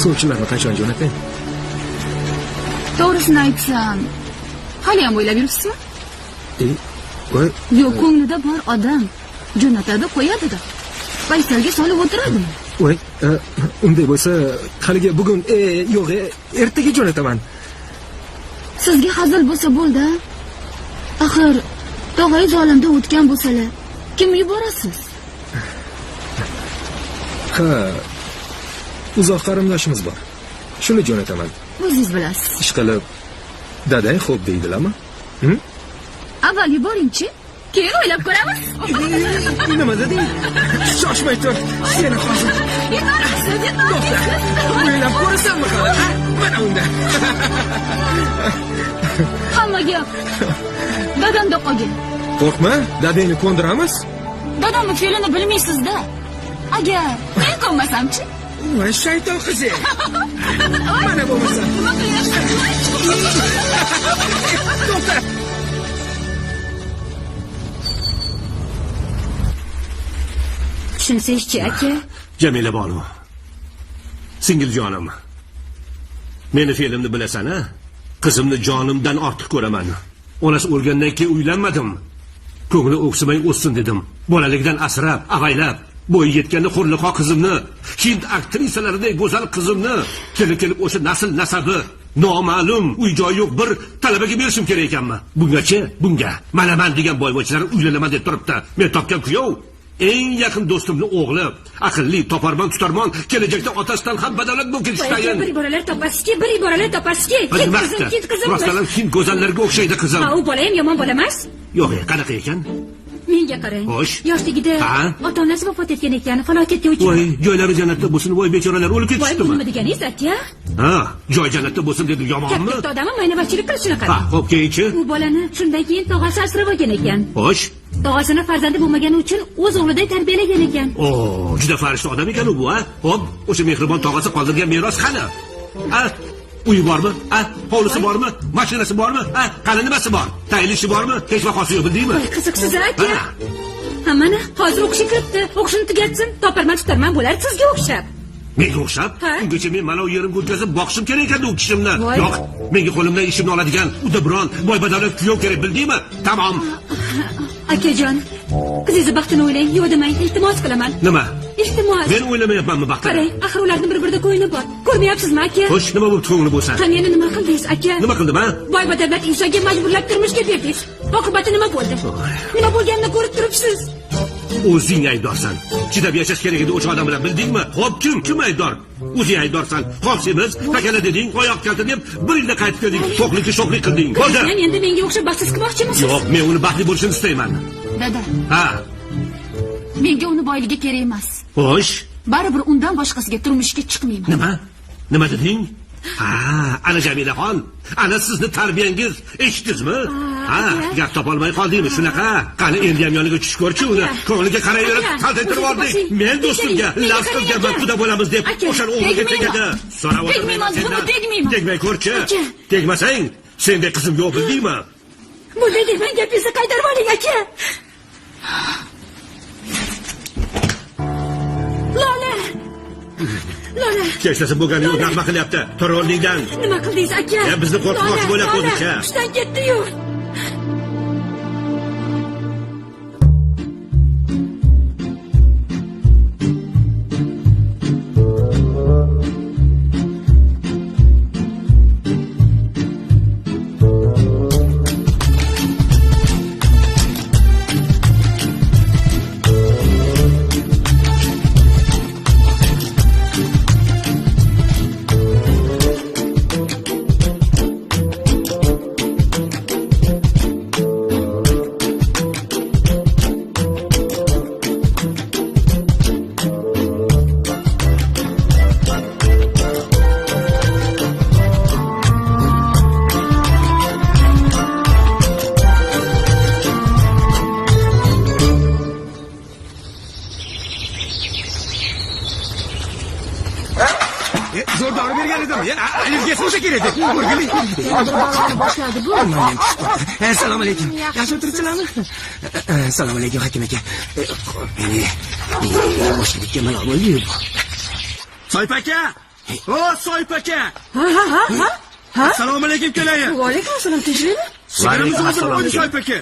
Sovchilarni qachon jo'natay? To'g'risini aytsam, hali ham o'ylab yuribsizmi? Voy, Yo'q, ko'nglida bor odam jo'natadi, qo'yadi-da. Paysalga solib o'tiradi. voy, unday bo'lsa, haliga bugun yo'q, ertaga jo'nataman. Sizga hazil bo'lsa bo'ldi. Axir tog'ay zolimda o'tgan bo'lsalar, kimni yuborasiz? Ha, uzoq qarindoshimiz bor. Shuni jo'nataman. O'zingiz bilasiz. Ishqilib, dadang xo'p deydilarmi? Avval yuboring-chi, keyin o'ylab ko'ramiz. Nima deding? Shoshmay tur. Seni hozir. O'ylab ko'rasanmi qani? Mana unda. Hamma gap dadamda qolgan. Qo'rqma, dadangni ko'ndiramiz. Dadamning fe'lini bilmaysiz-da. Agar men ko'nmasam-chi? Voy, shayton qizi. Mana bo'lmasa. Nima qilyapsiz? To'xta. Tushunsiz-chi, aka? Jamila bonu. Singiljonim. Meni fe'limni bilasan-a? Qizimni jonimdan ortiq ko'raman. Onasi o'lgandan keyin uylanmadim. Ko'ngli o'ksimay o'ssin dedim. Bolalikdan asrab, avaylab, bo'yi yetganda xo'rliqo qizimni, Hind aktrisalaridek go'zal qizimni kelib o'sha nasl nasabi noma'lum, uy joyi yo'q bir talabaga berishim kerak ekanmi? Bunga manaman degan boyvachchalar uylanaman deb turibdi. Men topgan kuyov eng yaqin do'stimning o'g'li, aqlli, toparmon, tutarmon, kelajakda otasidan ham badavlat bo'lib ketishi tayin. Bir iboralar topasizki. Kit qizim. Rostdan hind go'zallariga o'xshaydi qizim. Ha, u bola ham yomon bola emas. Yo'q, qanaqa ekan? Menga qarang. Xo'sh. Yoshligida ota-onasi vafot etgan ekan, falokatga uchradi. Voy, joylari jannatda bo'lsin, voy bechoralar o'lib ketishdimi? Voy, nima deganingiz, aka? Ha, joy jannatda bo'lsin dedim, yomonmi? Katta odammi, maynavatchilik qilishini qarang. Ha, xo'p, keyinchi? U bolani shundan keyin tog'asi asrab olgan ekan. Xo'sh. Tog'asini farzandi bo'lmagani uchun o'z o'g'liday tarbiyalagan ekan. Oo, juda farishta odam ekan u, ha? Xo'p, o'sha mehribon tog'asi qoldirgan meros qani? Ha? Uyi bormi? Ha? Hovlisi bormi? Mashinasi bormi? Ha? Qani nimasi bor? Tayinlishi bormi? Hech vaqosi yo'q, bildingmi? Voy, qiziqsiz aka. Ha, mana hozir o'qishi kiribdi. O'qishini tugatsin, toparman bo'lar sizga o'xshab. Menga o'xshab? Ungacha men mana u yerimga o'tkazib boqishim kerak ekan u kishimni. Yo'q, menga qo'limdan ishimni oladigan udabron, boy badavlat kuyov kerak, bildingmi? Tamom. Akajon, qizingizni baxtini o'ylang, yo'q demang, iltimos qilaman. Nima? Iltimos. Men o'ylamayapmanmi baxtini? Qarang, axir ularning bir-birida ko'ngli bor. Ko'rmayapsizmi, aka? Xo'sh, nima bo'lib ko'ngli bo'lsa? Qani endi nima qildingiz, aka? Nima qildim, ha? Boy badavlat insonga majburlab turmushga berdingiz. Oqibati nima bo'ldi? Nima bo'lganini ko'rib turibsiz. O'zing aybdorsan. Chidab yashash kerak edi o'sha odam bilan, bildingmi? Xo'p, kim aybdor? O'zing aybdorsan. Xo'p, semiz, takala deding, oyoq kalta deb bir yilda qaytib kelding. Sho'xlik qilding. Bo'ldi. Men endi menga o'xshab baxtsiz qilmoqchimisiz? Yo'q, men uni baxtli bo'lishini istayman. Dada. Ha. Menga uni boyligi kerak emas. Xo'sh. Baribir undan boshqasiga turmushga chiqmayman. Nima deding? Ha, ana Jamilaxon, ana sizni tarbiyangiz, eshitdingizmi? Ha, gap topolmay qoldingmi shunaqa? Qani endi ham yoniga tushib ko'rchi uni, ko'ngliga qarayverib, qaltirib oldik. Men do'stimga laf qilganman, quda bo'lamiz deb, o'sha o'g'liga tegadi. So'rab o'tirmayman sendan. Tegmay ko'rchi. Tegmasang, sendek qizim yo'q, bildingmi? Bunday demang, gapingizni qaytarib oling, aka. Lola. Kechasi bo'lgani yo'q, nima qilyapti? Tur o'rningdan. Nima qildingiz, aka? Bizni qo'rqitmoqchi bo'lyapti o'zicha. Ishdan ketdi-yu. Zo'rdori bergan edim. Ayirga o'sha kerak edi. O'rgili. Boshladi bu. Assalomu alaykum. Yaxshi o'tiribsizlarmi? Assalomu alaykum hakim aka. Meni boshlikka malol bo'ldi. Soypa aka, O, Soyib aka. Ha? Assalomu alaykum kelayim. Va alaykum assalom, tinchlikmi? Sigaramizni o'zim qo'ydi Soyib aka.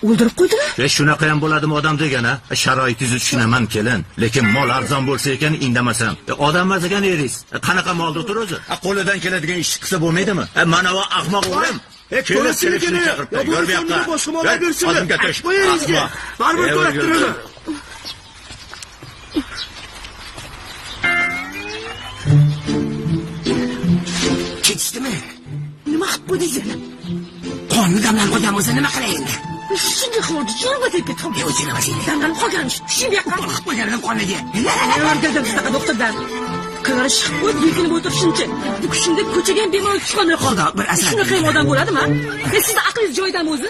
O'ldirib qo'ydilar. Shunaqa ham bo'ladimi odam degan, a? Sharoitingizni tushunaman kelin, lekin mol arzon bo'lsa ekan indamasam. Odam emas ekan eringiz. Qanaqa molda tur o'zi? Qo'lidan keladigan ish qilsa bo'lmaydimi? Mana va ahmoq o'g'lim. Kelib shuni chaqirib, ko'r bu yoqqa. Boshqa mollar bersin. Odamga tosh. Qo'yingizga. Baribir to'lattiradi. Ketishdimi? Nima qilib qo'ydingiz yana? Qonni damlab qo'ygan bo'lsa nima qilay endi? Shunday qildi, joniga tegib ketdim. O'chiramasang. Damlanib qolgan. Shunday qilib Qilib qo'yganim qonniga. o'rgandim sizga doktordan. Qilari chiqib bekilib o'tirishuncha. Shunda ko'chaga ham bemalol chiqolmay qoldi. Bir asar. Shunaqa ham odam bo'ladimi? Sizni aqlingiz joyidami o'zi?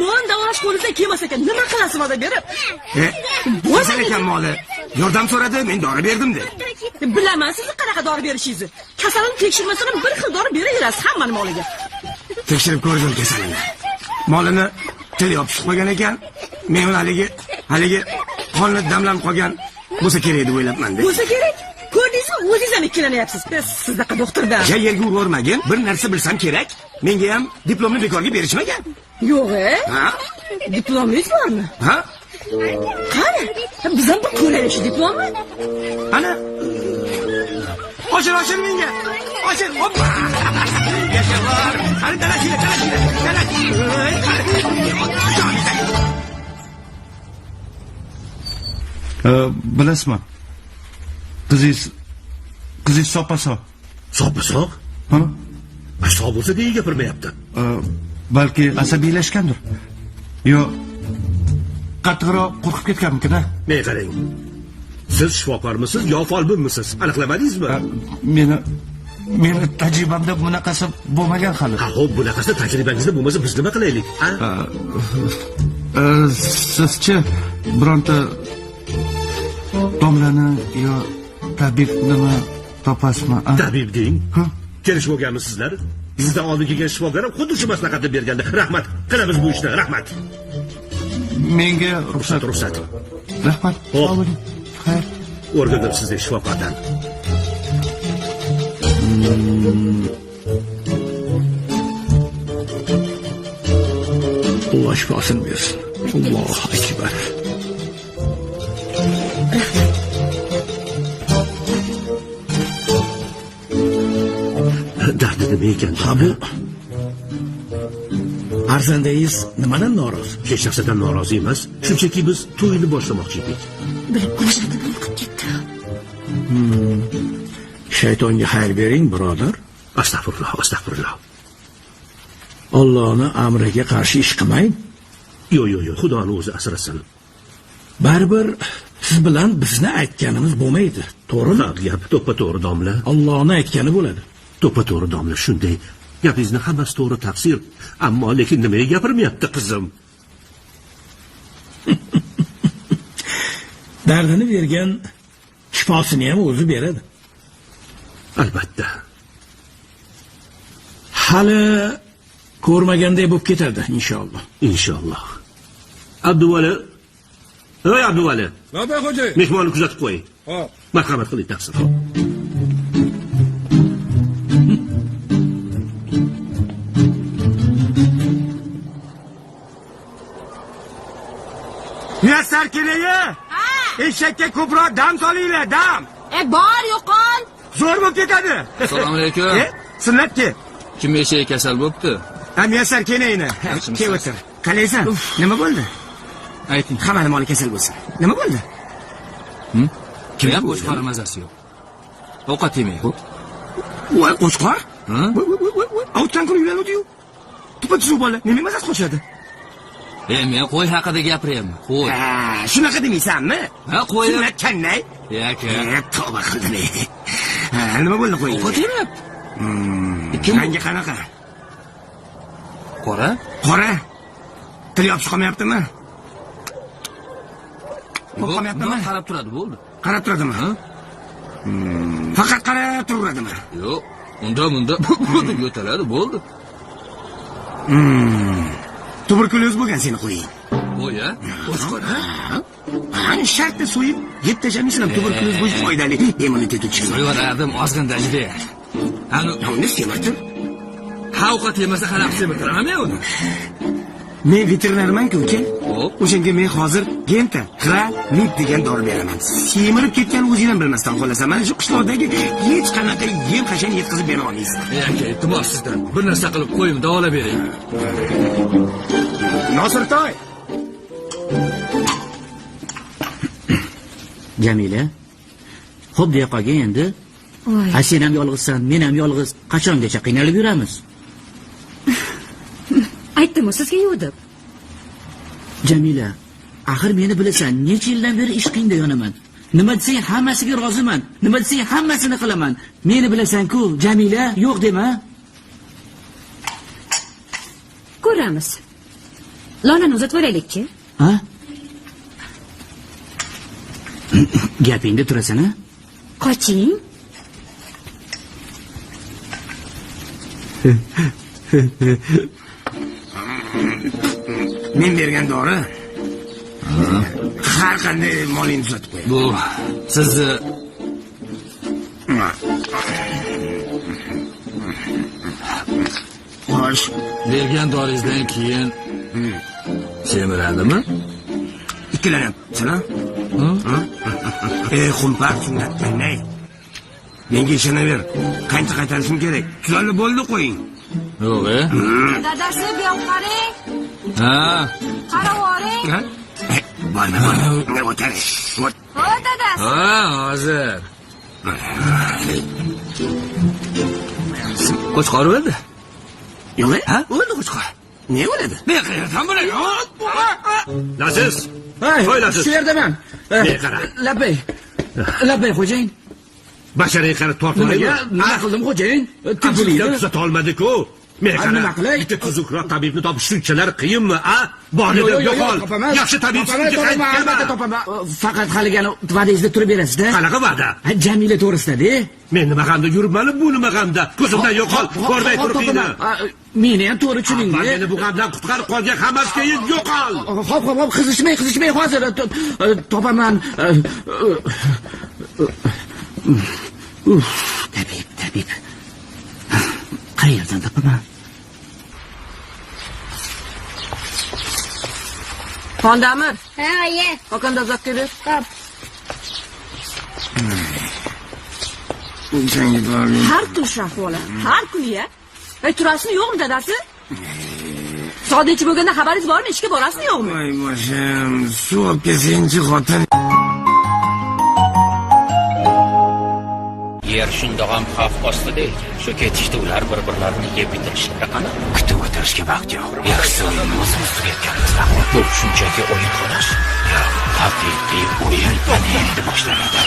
Molni davolash qo'lingizdan kelmas ekan. Nima qilasiz va'da berib? Bo'lsa ekan moli. Yordam so'radi, men dori berdim de. Bilaman sizni qanaqa dori berishingizni. Kasalini tekshirmasdan ham bir xil dori beraverasiz hammani moliga. Tekshirib ko'rdim kasalini. Molini til yopishib qo'ygan ekan. Men uni haligi qonni damlanib qolgan bo'lsa kerak deb o'ylabman-da. Bo'lsa kerak. Ko'rdingizmi? O'zingiz ham ikkilanyapsiz. Sizdaqa doktordan. Yerga urmagin, bir narsa bilsam kerak. Menga ham diplomni bekorga berishmagan. Yo'q-e? Ha? Diplomingiz bormi? Ha? Qani? Biz ham bir ko'raylik shu diplomni. Ana. Ochir menga. Ochir. Hoppa. Yashalar. Qani talashinglar. Bilasizmi? Qizingiz soppa-sop. Soppa-sop? Ha? Sop bo'lsa deyiga gapirmayapti. Balki asabiylashgandir. Yo qattiqroq qo'rqib ketganmikin-a? Men qarang. Siz shifokormisiz yo folbinmisiz? Aniqlamadingizmi? Meni tajribamda bunaqasi bo'lmagan hali. Ha, xo'p, bunaqasi tajribangizda bo'lmasa biz nima qilaylik? Sizchi bironta domlani yo tabibnimi topasizmi? Tabib deng. Kelishib bo'lganmisizlar? Sizdan oldin kelgan shifokor ham xuddi shu maslahatni berganda. Rahmat. Qilamiz bu ishni. Rahmat. Menga Ruxsat. rahmat. Xo'p. Sog' bo'ling. Xayr. O'rgandim sizni shifokordan. Alloh shifosini bersin. Allohu akbar. Dardi nima ekan? Ha bu arzandangiz nimadan norozi? Hech narsadan norozi emas. Shunchaki biz to'yni boshlamoqchi edik. Bilib qolishadi, qo'rqib ketdi. Shaytonga xayr bering, birodar. Astag'firulloh. Allohning amriga qarshi ish qilmang. Yo'q, Xudoning o'zi asrasin. Baribir siz bilan bizni aytganimiz bo'lmaydi. To'g'rimi? Gap to'ppa-to'g'ri domla. Allohning aytgani bo'ladi. To'ppa-to'g'ri domla, shunday. Gapingizni hammasi to'g'ri taqsir. Ammo lekin nimaga gapirmayapti qizim? Dardini bergan shifosini ham o'zi beradi. Albatta. Hali ko'rmaganday bo'lib ketadi inshaalloh. Abduvali. Ey Abduvali. Nima xo'jay? Mehmonni kuzatib qo'y. Hop. Marhamat qiling, taqsir. Muyassar kelayi. Eshakka ko'proq dam solinglar, dam. Bor yo'qol. Zo'r bo'lib ketadi. Assalomu alaykum. Sunnatki. Kim eshak kasal bo'pti? Muyassar kelayini. Kel o'tir. Qalaysan? Nima bo'ldi? Ayting. Hamma moli kasal bo'lsin. Nima bo'ldi? Kimga qo'shqor mazasi yo'q. Ovqat yemaydi. Voy, qo'shqor? Ha? O'tgan kuni uylanuvdi-yu. Tupa-tuzuq bola. Nima mazasi qo'shadi? Men qo'y haqida gapiryapman. Qo'y. Shunaqa demaysanmi? Ha, qo'y. Sunnat kannay. Yaka. Tavba qildim. Nima bo'ldi qo'y? Ovqat yemayapti. Rangga qanaqa? Qora? Qora. Til yopishib qolmayaptimi? Qolmayaptimi? Qarab turadi, bo'ldi. Qarab turadimi? Faqat qarab turadimi? Yo'q, unda yo'taladi, bo'ldi. Tuberkuloz bo'lgan seni qo'ying. Qo'y-a? Qo'shqor, ha? Hani shartda so'yib, yeb tashlamaysan, tuberkuloz bo'yicha foydali, immunitet uchun. So'yverardim ozg'inda juda. Ani Uni semirtir. ha ovqat yemasa qanaqa semirtiraman men uni. Men veterinarman-ku, uka. Hop. O'shanga men hozir Genta, Xralib degan dori beraman. Semirib ketgan o'zingiz ham bilmasdan qolasan. Mana shu qishloqdagi hech qanaqa yem qashan yetkazib bera olmaysiz. Aka, iltimos sizdan bir narsa qilib qo'yim, davolab bering. Nosirtoy. Jamila. Xo'p deya qolgan endi. Ha sen ham yolg'izsan, men ham yolg'iz. Qachongacha qiynalib yuramiz? Aytdim-ku sizga yo'q deb. Jamila, axir meni bilasan, necha yildan beri ishqingda yonaman. Nima desang hammasiga roziman. Nima desang hammasini qilaman. Meni bilasan-ku, Jamila, yo'q dema. Ko'ramiz. Lolani uzatib olaylik-chi. Ha? Gapingda turasan-a? Qoching. Men bergan dori har qanday molingni tuzatib qo'yadi. Bu sizni Xo'sh, bergan doringizdan keyin semiradimi? ikkilanyapsan, ha? Xumpar sunnat qanday? Menga ishonaver. Qancha qaytarishim kerak? Tuzalib bo'ldi, qo'ying. Yo'q, Dadasi bu yoqqa qarang. Ha, Qarab oling. Ha? Bo'ldi, bo'ldi. O'tarish. Ho, dadasi. ha, hozir. Qo'chqor o'ldi. Yo'q, Ha, o'ldi qo'chqor. ne bo'ladi? Men qayerdan bilay? Laziz. Hey, Qo'y Laziz. shu yerdaman. Ne qara? Labbay. Labbay xo'jayin. Basharang qara tortmaydi. Nima qildim xo'jayin? Tibbiy Tibbiy. tuzata olmadi-ku. Men Ha, qara. nima qilay? Bitta tuzukroq tabibni topish shunchalar qiyinmi, a? Bor edi, yo'qol. Yaxshi tabib sizga qaytib albatta kelma. topaman. Faqat haligani va'dangizda turib berasiz-da. Qanaqa va'da? Ha, Jamila to'g'risida-da. Men nima g'amda yuribman, bu nima g'amda? Ko'zimdan yo'qol. Borday turibdi. Meni ham to'g'ri tushuning. Meni bu g'amdan qutqarib qolgan hammasi keyin yo'qol. Hop, qizishmay hozir topaman. Tabib. Qayerdan topaman? Xondamir, Ha, oyi. qachon dazat kelib? Top. Senga dori. Har kun shu ahvoli. Har kun ya. Turasizmi yo'qmi dadasi? Soat necha bo'lganda xabaringiz bormi? Ishga borasizmi yo'qmi? Voy boshim, suv olib kelsenchi xotin. Yer shundoq ham xavf ostida ekan. Shu ketishda ular bir-birlarini yeb bitirishlari qani? Kutib o'tirishga vaqt yo'q. Yaxshisi o'yinni o'zimiz tugatganmiz. Bu shunchaki o'yin xolos. Yo'q, haqiqiy o'yin ana endi boshlanadi.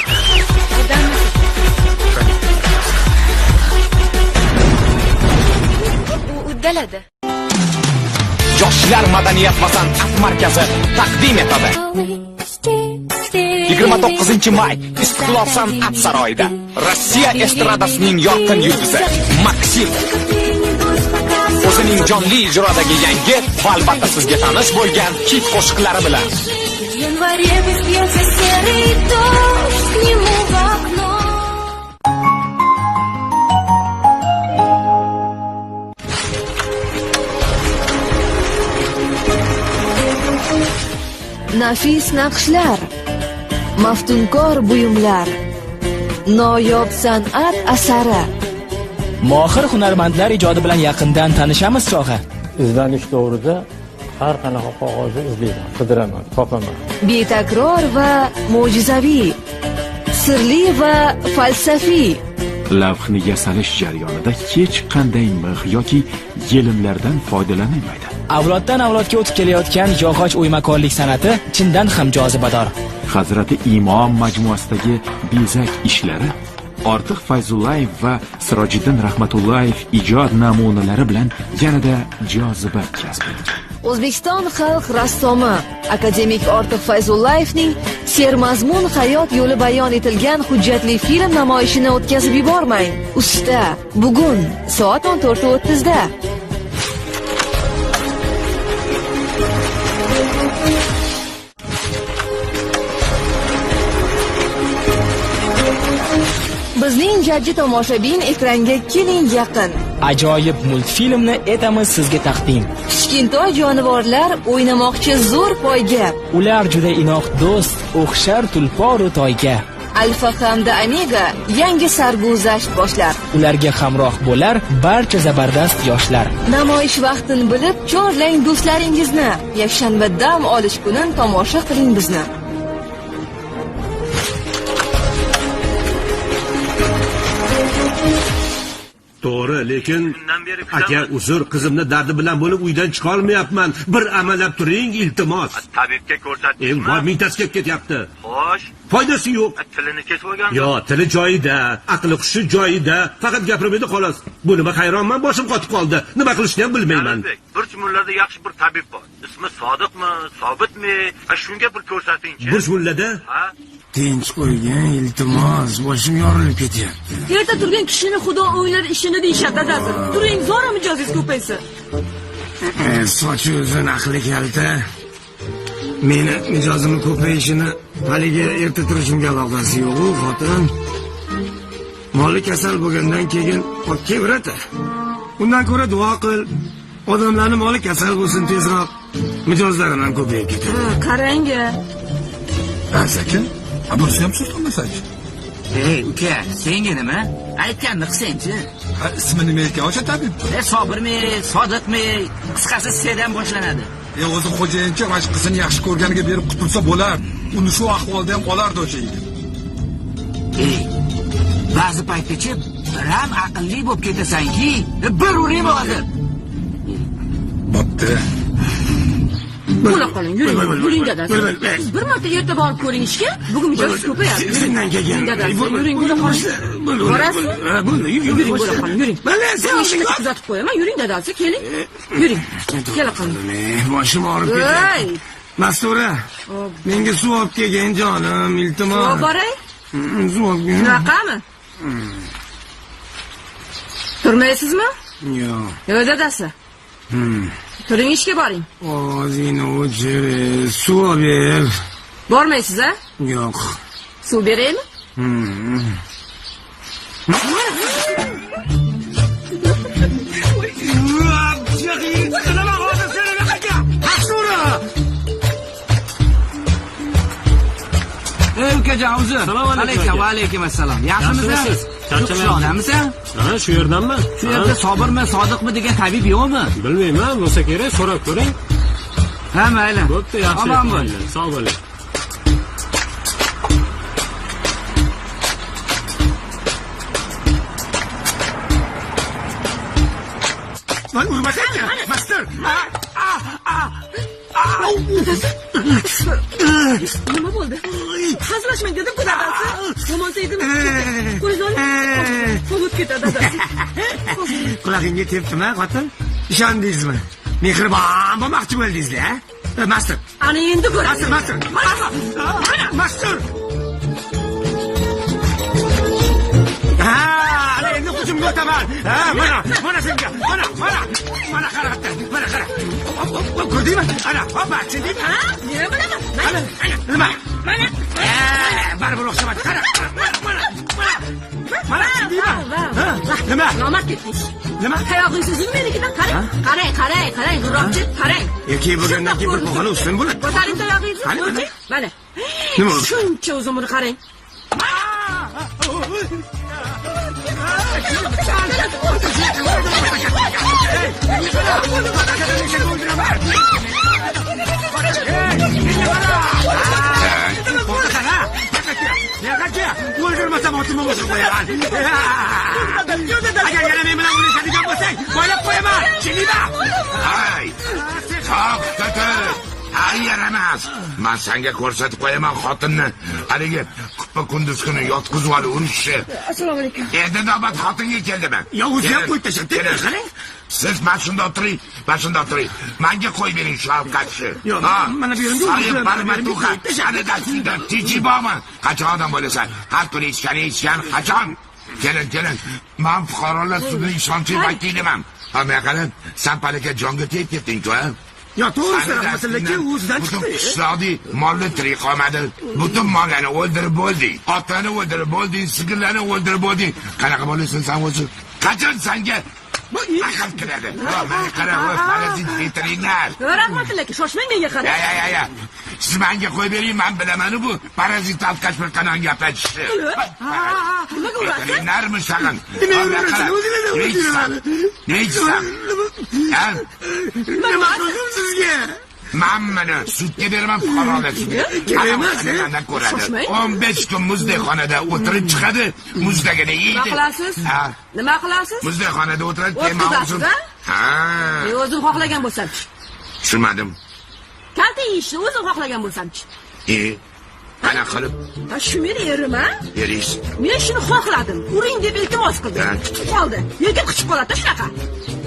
U uddaladi. Yoshlar madaniyat va san'at markazi taqdim etadi. 29-may Istiqlol san'at saroyida Rossiya estradasining yorqin yulduzi Maksim o'zining jonli ijrodagi yangi va albatta sizga tanish bo'lgan hit qo'shiqlari bilan В январе бьется серый дождь к нему в окно. Nafis naqshlar, maftunkor buyumlar, noyob san'at asari. Mohir hunarmandlar ijodi bilan yaqindan tanishamiz chog'i. Izlanish to'g'rida har qanaqa qog'ozni izlayman, qidiraman, topaman. Betakror va mo'jizaviy, sirli va falsafiy. Lavhni yasalish jarayonida hech qanday mix yoki yelimlardan foydalanilmaydi. Avloddan avlodga o'tib kelayotgan yog'och o'ymakorlik san'ati chindan ham jozibador. Hazrati Imom majmuasidagi bezak ishlari Ortiq Fayzullayev va Sirojiddin Rahmatullayev ijod namunalari bilan yanada joziba kasb etdi. O'zbekiston xalq rassomi akademik Ortiq Fayzullayevning sermazmun hayot yo'li bayon etilgan hujjatli film namoyishini o'tkazib yubormang. Usta, bugun soat 14:30 da. Bizning jajji tomoshabin ekranga keling yaqin. Ajoyib multfilmni etamiz sizga taqdim. Kichkintoy jonivorlar o'ynamoqchi zo'r poyga. Ular juda inoq do'st, o'xshar tulporu toyga. Alfa hamda Omega yangi sarguzasht boshlar. Ularga hamroh bo'lar barcha zabardast yoshlar. Namoyish vaqtini bilib, chorlang do'stlaringizni. Yakshanba dam olish kunin tomosha qiling bizni. To'g'ri, lekin aka uzr, qizimni dardi bilan bo'lib uydan chiqa olmayapman. Bir amallab turing, iltimos. Tabibga ko'rsatdingmi? Voy, mintasi kelib ketyapti. Xo'sh, Foydasi yo'q. tilini kesib olgan. Yo, tili joyida, aqli hushi joyida, faqat gapirmaydi xolos. Bu nima hayronman, boshim qotib qoldi. Nima qilishni ham bilmayman. Burchmullarda yaxshi bir tabib bor. Ismi Sodiqmi, Sobitmi? Shunga bir ko'rsatingchi. Burchmullada? Ha? Tinch qo'ygan, iltimos, boshim yorilib ketyapti. Erta turgan kishini xudo o'ylar ishini deyishadi dadasi. Turing, zo'ra mijozingiz ko'paysin. Sochi uzun aqli kalta. Meni mijozimni ko'payishini haligi erta turishimga aloqasi yo'q-ku, xotin. Moli kasal bo'lgandan keyin otga urata. Undan ko'ra duo qil. Odamlarning moli kasal bo'lsin tezroq. Mijozlarim ham ko'payib ketadi. Qarang-a. Aka, bunisi ham surtolmasak. Ey, uka, senga nima? Aytganni qilsang-chi. Ismi nima ekan o'sha tabib? Sobirmi, Sodiqmi, qisqasi S'dan boshlanadi. O'zi xo'jayincha mana qizini yaxshi ko'rganiga berib qutulsa bo'lar. Uni shu ahvolda ham olardi o'sha yigit. Ey, ba'zi paytgacha bir ham aqlli bo'lib ketasanki, bir uring hozir. Bo'pti. Bo'la qoling, yuring dadasi. Bir marta erta borib ko'ring ishga. Bugun mijozingiz ko'payadi. Sendan kelgan. Yuring, bo'la qoling. Borasiz? Yuring, bo'la qoling, yuring. Mana sen ishni kuzatib qo'yaman. Yuring dadasi, keling. Yuring. Kela qoling. Boshim og'rib ketyapti. Mastura, menga suv olib kelgin jonim, iltimos. Suv boray? Suv olib kelgin. Shunaqami? Turmaysizmi? Yo'q. Yo'q dadasi. Turing, ishga boring. Og'zingni o'chir, suv olib ber. Bormaysiz, a? Yo'q. Suv beraymi? Ey ukajon, o'zi. Assalomu alaykum. Va alaykum assalom. Yaxshimisiz? Charchamayapsiz? Ha, shu yerdanmi? Shu yerda Sobirmi, Sodiqmi degan tabib yo'qmi? Bilmayman, bo'lsa kerak, so'rab ko'ring. Ha, mayli. Bo'pti, yaxshi. Omon bo'l. Sog' bo'ling. Voy, urmasang-chi. Mastur. Nima bo'ldi? Hazilashmang dedim-ku dadasi. Yomon tegdimi? Qo'ying, quvib ketadi dadasi. Qulog'ingga tepdimi, xotin? Ishondingizmi? Mehribon bo'lmoqchi bo'ldingizlar, ha? Mastur. Ana endi ko'rasiz. Mastur. Mastur. Ha, ana endi hujumga o'taman. Ha, mana senga. Mana qaraqda. Mana qara. Ko'rdingmi? Ana, hoppa, tushundingmi? Ha? Nima bilaman? Nima? Mana. Baribir o'xshamaydi. Qara. Mana, tushundingmi? Nima? Nomard ketmiş. Nima? Hayog'ingiz menikidan qarang. Qarang, durobchi, qarang. Yoki bo'lgandan keyin bir qo'g'ani ustun bo'ladi. Ko'taring oyog'ingizni. Ko'ring. Mana. Nima? Shuncha uzumini qarang. O'ldirmasam otimni o'zim qo'yaman. Agar yana men bilan o'ynashadigan bo'lsang, boylab qo'yaman. Tushundingmi? Hay! To'xtatir. Hayır emas. Men senga ko'rsatib qo'yaman xotinni. Haligi qippa kunduz kuni yotqizib olib urishni. Assalomu alaykum. Endi navbat xotinga keldimi? Yo, o'zi ham qo'yib tashlabdi. Qarang. Siz mana shunda o'tiring. Menga qo'yib bering shavqatni. Yo'q, mana bu yerda Sayib baribir to'xtat. Shanidan shundan tijibomi? Qachon odam bo'lasan? Har kuni ichgan, qachon? Kelin. Men fuqarolar sudining ishonchli vakiliman. Hamma qarab, sen palaka jonga tegib ketding-ku, ha? Yo, to'g'risi rahmatillaki o'zidan butun chiqdi. qishloqni molni tirik qolmadi. Butun mollarni o'ldirib bo'lding. Otani o'ldirib bo'lding, sigirlarni o'ldirib bo'lding. Qanaqa bo'lasan sen o'zi? Qachon senga aql kiradi? Mana qara, parazit veterinar. Rahmatillaki, shoshmang menga qara. Ya. Siz menga qo'yib bering, men bilaman bu parazit alkash bir qanon gaplashishni. Nimaga urasiz? Veterinarmi sag'in? Nima urasiz? Neysan? Nima qildim sizga? Men mana sudga beraman fuqarolar sudga. Kerak emas, Qanaqa ko'radi? 15 kun muzdayxonada o'tirib chiqadi, muzdagini yeydi. Nima qilasiz? Nima qilasiz? Muzdayxonada o'tiradi, keyin o'zim. Men o'zim xohlagan bo'lsam-chi. Tushunmadim. Kalta yeyishni o'zim xohlagan bo'lsam-chi. Qanaqa qilib? Shu meni erim-a? Erish. Men shuni xohladim. Uring deb iltimos qildim. Tutib qoldi. Yo'lga qichib qoladi shunaqa.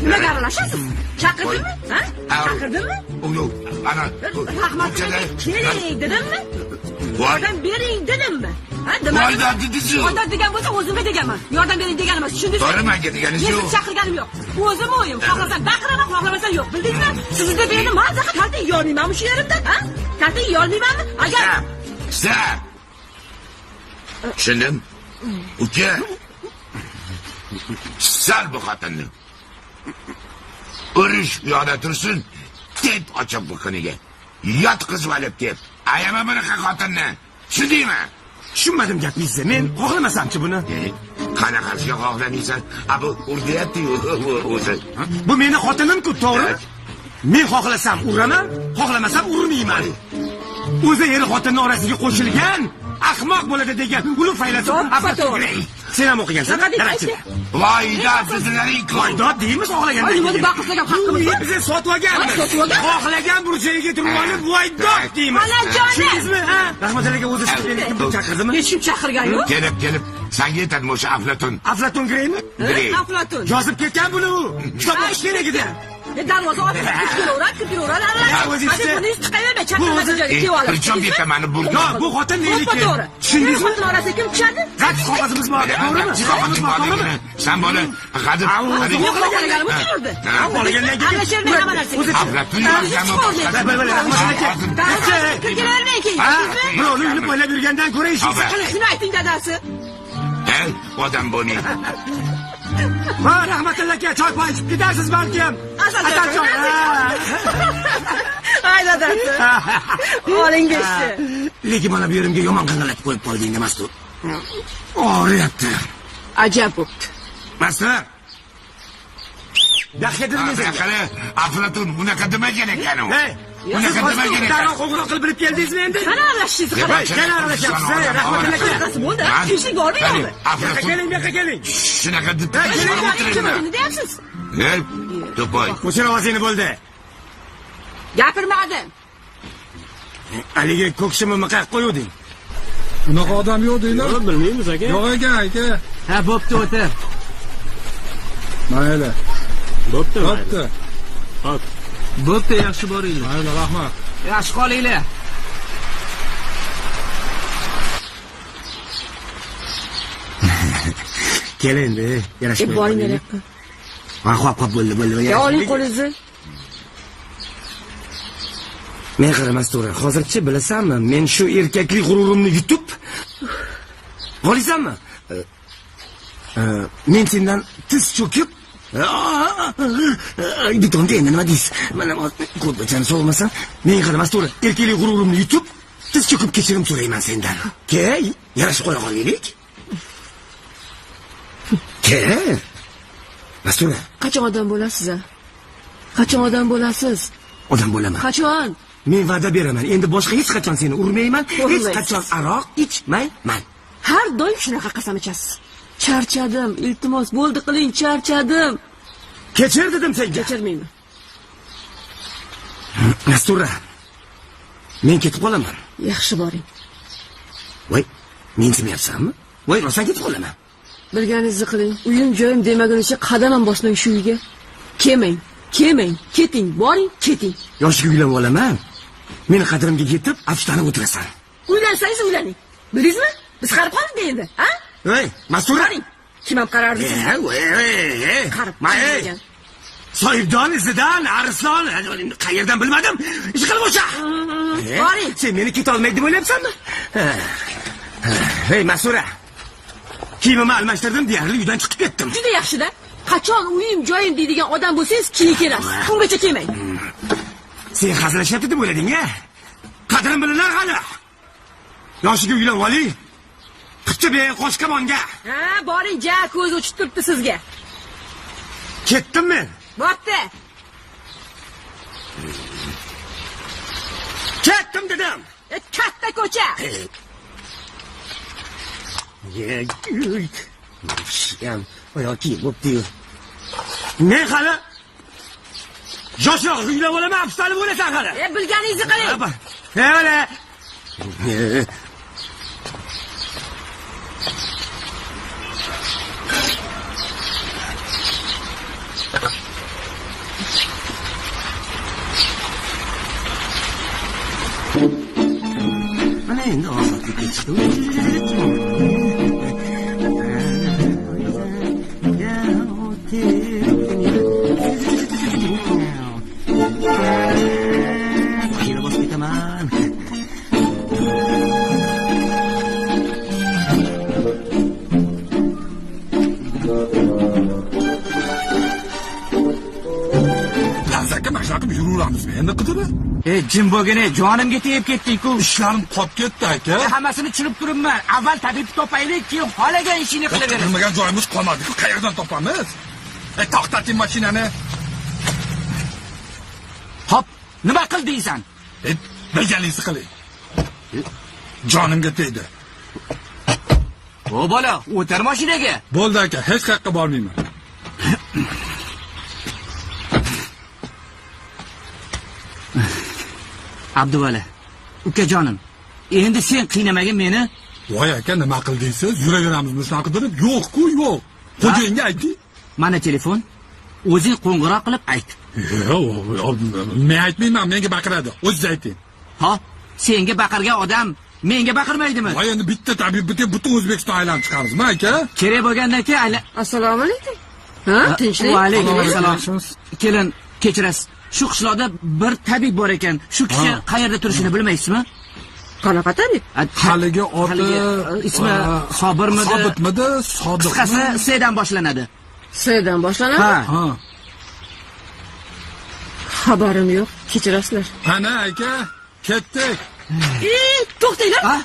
Nimaga aralashasiz? Chaqirdimmi? Ha? Chaqirdimmi? Yo'q, ana rahmatillaki, bering dedimmi? Yordam bering dedimmi? Ha, Yordam dedingiz. Yordam degan bo'lsa o'zimga deganman. Yordam bering degan emas. Tushundingizmi? To'g'ri, menga deganingiz yo'q. Men chaqirganim yo'q. O'zim o'yim. Xohlasam baqiraman, xohlamasam yo'q. Bildingizmi? Sizda beni mazaqa kalta yeyolmaymanmi shu yerimdan? Ha? Kalta yeyolmaymanmi? Agar Stop. Tushundim. Uka. Sal bu xotinni. Urish yo'da tursin. Tet ochib buqiniga. Yotqizib olib deb. Ayama bunaqa xotinni. Tushundingmi? Tushunmadim gapingizni. Men xohlamasamchi buni. Qanaqasiga xohlamaysan? Bu urdiyapti-yu o'zi. Bu meni xotinim-ku, to'g'ri? Men xohlasam uraman, xohlamasam urmayman. O'zi eri xotinning orasiga qo'shilgan ahmoq bo'ladi degan ulug' faylasuf Aflatun. Sen ham o'qigansan? Voydod sizlaring voydod deymiz xohlaganda. Nima deb baqirsagan haqqimiz bor? Biz sotib olganmiz. Xohlagan burchagiga turib olib voydod deymiz. Tushundingizmi? Ha? Rahmatillaki o'zi meni kim chaqirdimi? Hech kim chaqirgan yo'q. Kelib. Senga yetadimi o'sha Aflatun? Aflatun Greymi? Aflatun. Yozib ketgan buni u. Kitob o'qish kerak edi. Darvoza ochib kiraveradi. Hadi buni chiqaverma, chaqirmasa joyga kelib oladi. Qachon betaman bu? Yo'q, bu xotin meniki. Tushundingizmi? Xotin orasiga kim tushadi? G'at qog'ozimiz bor, to'g'rimi? Qog'ozimiz bor, to'g'rimi? Sen bola g'adib. Yo'q, xohlaganimni kelurdi. Xohlagandan keyin aralashirmay hamma narsaga. Aflatun Kirgizvermang keyin. Birovni uyni poylab yurgandan ko'ra ishingiz qalay? Shuni ayting dadasi. Odam bo'ling. Ha, rahmatillaki, choy poy ichib ketarsiz balkim. Asal choy. Ay dadasi. Oling go'shtni. Lekin mana bu yerimga yomon qangalatib qo'yib qolding emas-ku. Og'riyapti. Ajab bo'pti. Mastar. Yaxshi dedingiz. Qara, Aflatun bunaqa demagan ekan u. Bunaqa demagan ekan. Darrov qo'ng'iroq qilib bilib keldingizmi endi? Qani aralashishingizni qarang. Qani aralashyapsiz? Rahmatillaki. Qanaqasi bo'ldi? Tinchlik bormi yo'qmi? Keling, bu yoqqa keling. Shunaqa deb Kimni deyapsiz? To'poy. O'chir ovozingni bo'ldi. Gapirmadim. Haligi ko'kshimni miqaq qo'yuvding. Unaqa odam yo'q deylar. Yo'q, bilmaymiz aka. Yo'q ekan, aka. Ha, bo'pti, o'tir. Mayli. Bo'pti. Hop. Bo'pti, yaxshi boringlar. Mayli, rahmat. Yaxshi qolinglar. Kel endi, yarashib. Boring yo'qqa. Ha, xo'p, bo'ldi. Oling qo'lingizni. Men qaramas to'g'ri. Hozirchi bilasanmi, men shu erkaklik g'ururimni yutib qolaysanmi? Men sendan tiz cho'kib Dutonda endi nima deysiz? Mana ko'rpachani sog'masam, men qaramas to'g'ri. Erkaklik g'ururimni yutib, tiz cho'kib kechirim so'rayman sendan. Ke, yarashib qo'ya qolaylik. Ke? Mastura. Qachon odam bo'lasiz? Qachon odam bo'lasiz? Odam bo'laman. Qachon? Men va'da beraman. Endi boshqa hech qachon seni urmayman, hech qachon aroq ichmayman. Har doim shunaqa qasam ichasiz. Charchadim, iltimos, bo'ldi qiling, charchadim. Kechir dedim senga. Kechirmayman. Mastura. Men ketib qolaman. Yaxshi boring. Voy, mensimayapsanmi? Voy, rostdan ketib qolaman. Bilganingizni qiling. Uyim joyim demagunicha qadam ham bosmang shu uyga. Kelmang, keting, boring, keting. Yoshga uylanib olaman. Meni qadrimga yetib, afsuslanib o'tirasan. Uylansangiz uylaning. Bildingizmi? Biz qarib qoldik endi, ha? Voy, Mastura. Kim ham qarardi? Qarib. Soyibdon izidan, Arslon, qayerdan bilmadim. Ish qilib o'sha. Boring. Sen meni ketolmaydi deb o'ylayapsanmi? Hey, Masura. Kiyimimni almashtirdim, deyarli uydan chiqib ketdim. Juda yaxshi-da. Qachon uyim, joyim deydigan odam bo'lsangiz, keyin kelasiz. Bungacha kelmang. Sen hazillashyapti deb o'ylading-a? Qadrim bilinar hali. Yoshiga uylanib oling. Qipcha be qo'shkamonga. Ha, boring, ja, ko'z ochib turibdi sizga. Ketdim men. Bo'pti. Ketdim dedim. Katta ko'cha. Shiyam, oyoq kiyib bo'pti-yu. Men hali yoshroq uylab olaman, afsuslanib o'lasan hali. Bilganingizni qiling. Mana. Mana endi omadli ketishdi. Kira bos ketaman. Lazaka mashaq qilib yuraveramizmi endi qidirib? Jim bo'lgani, jonimga tegib ketdik-ku. Ishlarim qolib ketdi aka. Hammasini tushunib turibman. Avval tabib topaylik, keyin xohlagan ishini qilaveramiz. Nimaga joyimiz qolmadi-ku, qayerdan topamiz? To'xtating mashinani. Hop, nima qil deysan? Bilganingizni qiling. Jonimga tegdi. O bola, o'tar mashinaga. Bo'ldi aka, hech qayerga bormayman. Abduvali, ukajonim, endi sen qiynamagin meni. Voy aka, nima qildingiz? Yuraveramizmi shunaqa qidirib? Yo'q-ku, yo'q. Xo'jayinga ayting. Mana telefon. O'zing qo'ng'iroq qilib ayt. Yo'q, men aytmayman, menga baqiradi. O'zingiz ayting. Ha, senga baqirgan odam menga baqirmaydimi? Voy endi bitta tabib butun O'zbekiston aylanib chiqarizmi aka? Kerak bo'lgandan keyin Assalomu alaykum. Ha, tinchlik. Va alaykum assalom. Kelin, kechirasiz. Shu qishloqda bir tabib bor ekan. Shu kishi qayerda turishini bilmaysizmi? Qanaqa tabib? Haligi oti ismi Sobirmidi? Sobitmidi? Sodiq. Qisqasi S'dan boshlanadi. S'dan boshlanadi? Ha. Xabarim yo'q, kechirasizlar. Qani aka, ketdik. To'xtanglar. Ha?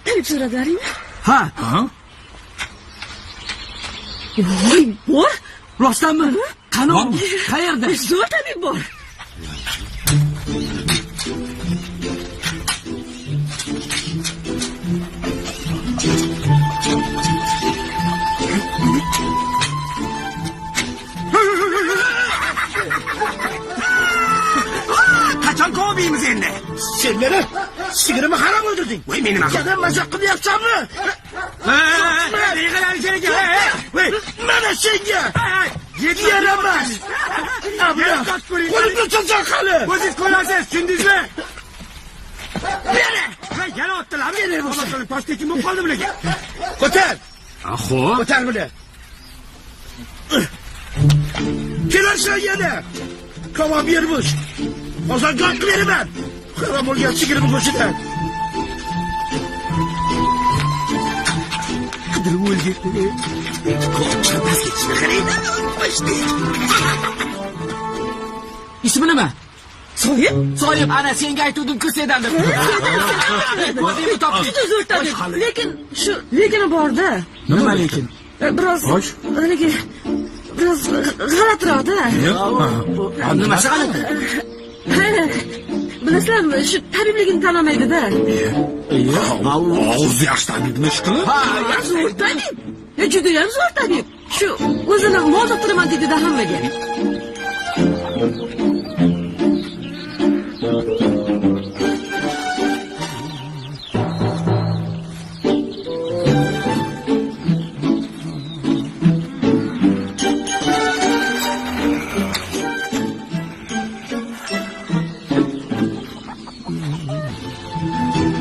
Tabib so'radlaringmi? Ha. Voy, bor. Rostdanmi? Qani? Qayerda? Zo'r tabib bor. Qachon kovmaymiz endi? Sen meni sigirimi harom o'ldirding. Voy, meni nima? Yana mazza qilyapsanmi? Mana senga. Yaramas. Qo'limni cho'zar qali. O'zingiz ko'rasiz, tushundingizmi? Yana otdilar. Toshda kim bo'lib qoldi bularga? Ko'tar. Xo'p. Ko'tar buni. Kelarsan yana. Kavom yermish. Ozodlik beraman. Harom bo'lgan sigirni go'shtidan. Qidirib o'lgandi. Qo'chqapas ketishni qaraydi. Ismi nima? Soyib? Soyib, ana senga aytuvdim-ku S'dan deb. O'zingni topding. Juda zo'r tabib. Lekin borda. Nima lekin? Biroz haligi biroz g'alatiroq-da. Nimasi g'alati? Bilasizlarmi, shu tabibligini tan olmaydi-da. Og'zi yaxshi tabibni ish qilib. Ha, zo'r tabib. Juda ham zo'r tabib. Shu o'zini mol toptiraman dedi-da hammaga.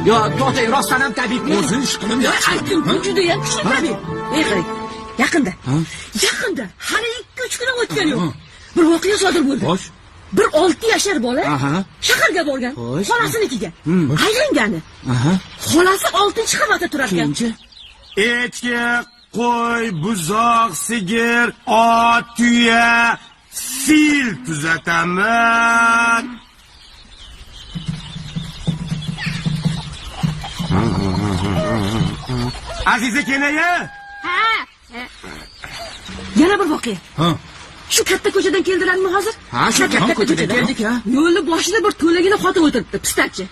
Yo, to'xtang, rostdan ham tabibmi? O'zi ishqilim yaxshi. Ayting, bu juda ham kuchli tabib. Qarang, yaqinda. Yaqinda, hali 2-3 kun o'tgan yo'q. Bir voqea sodir bo'ldi. Xo'sh. Bir 6 yashar bola shaharga borgan, xolasinikiga. Aylangani. Xolasi 6-qavatda turar ekan. Echki, qo'y, buzoq, sigir, ot, tuya, fil tuzataman. Aziza Kenaya? Yana bir voqea. Shu katta ko'chadan keldilarmi hozir? Shu katta ko'chadan keldik, ha. Yo'lni boshida bir to'lagini xotib o'tiribdi, pistachi.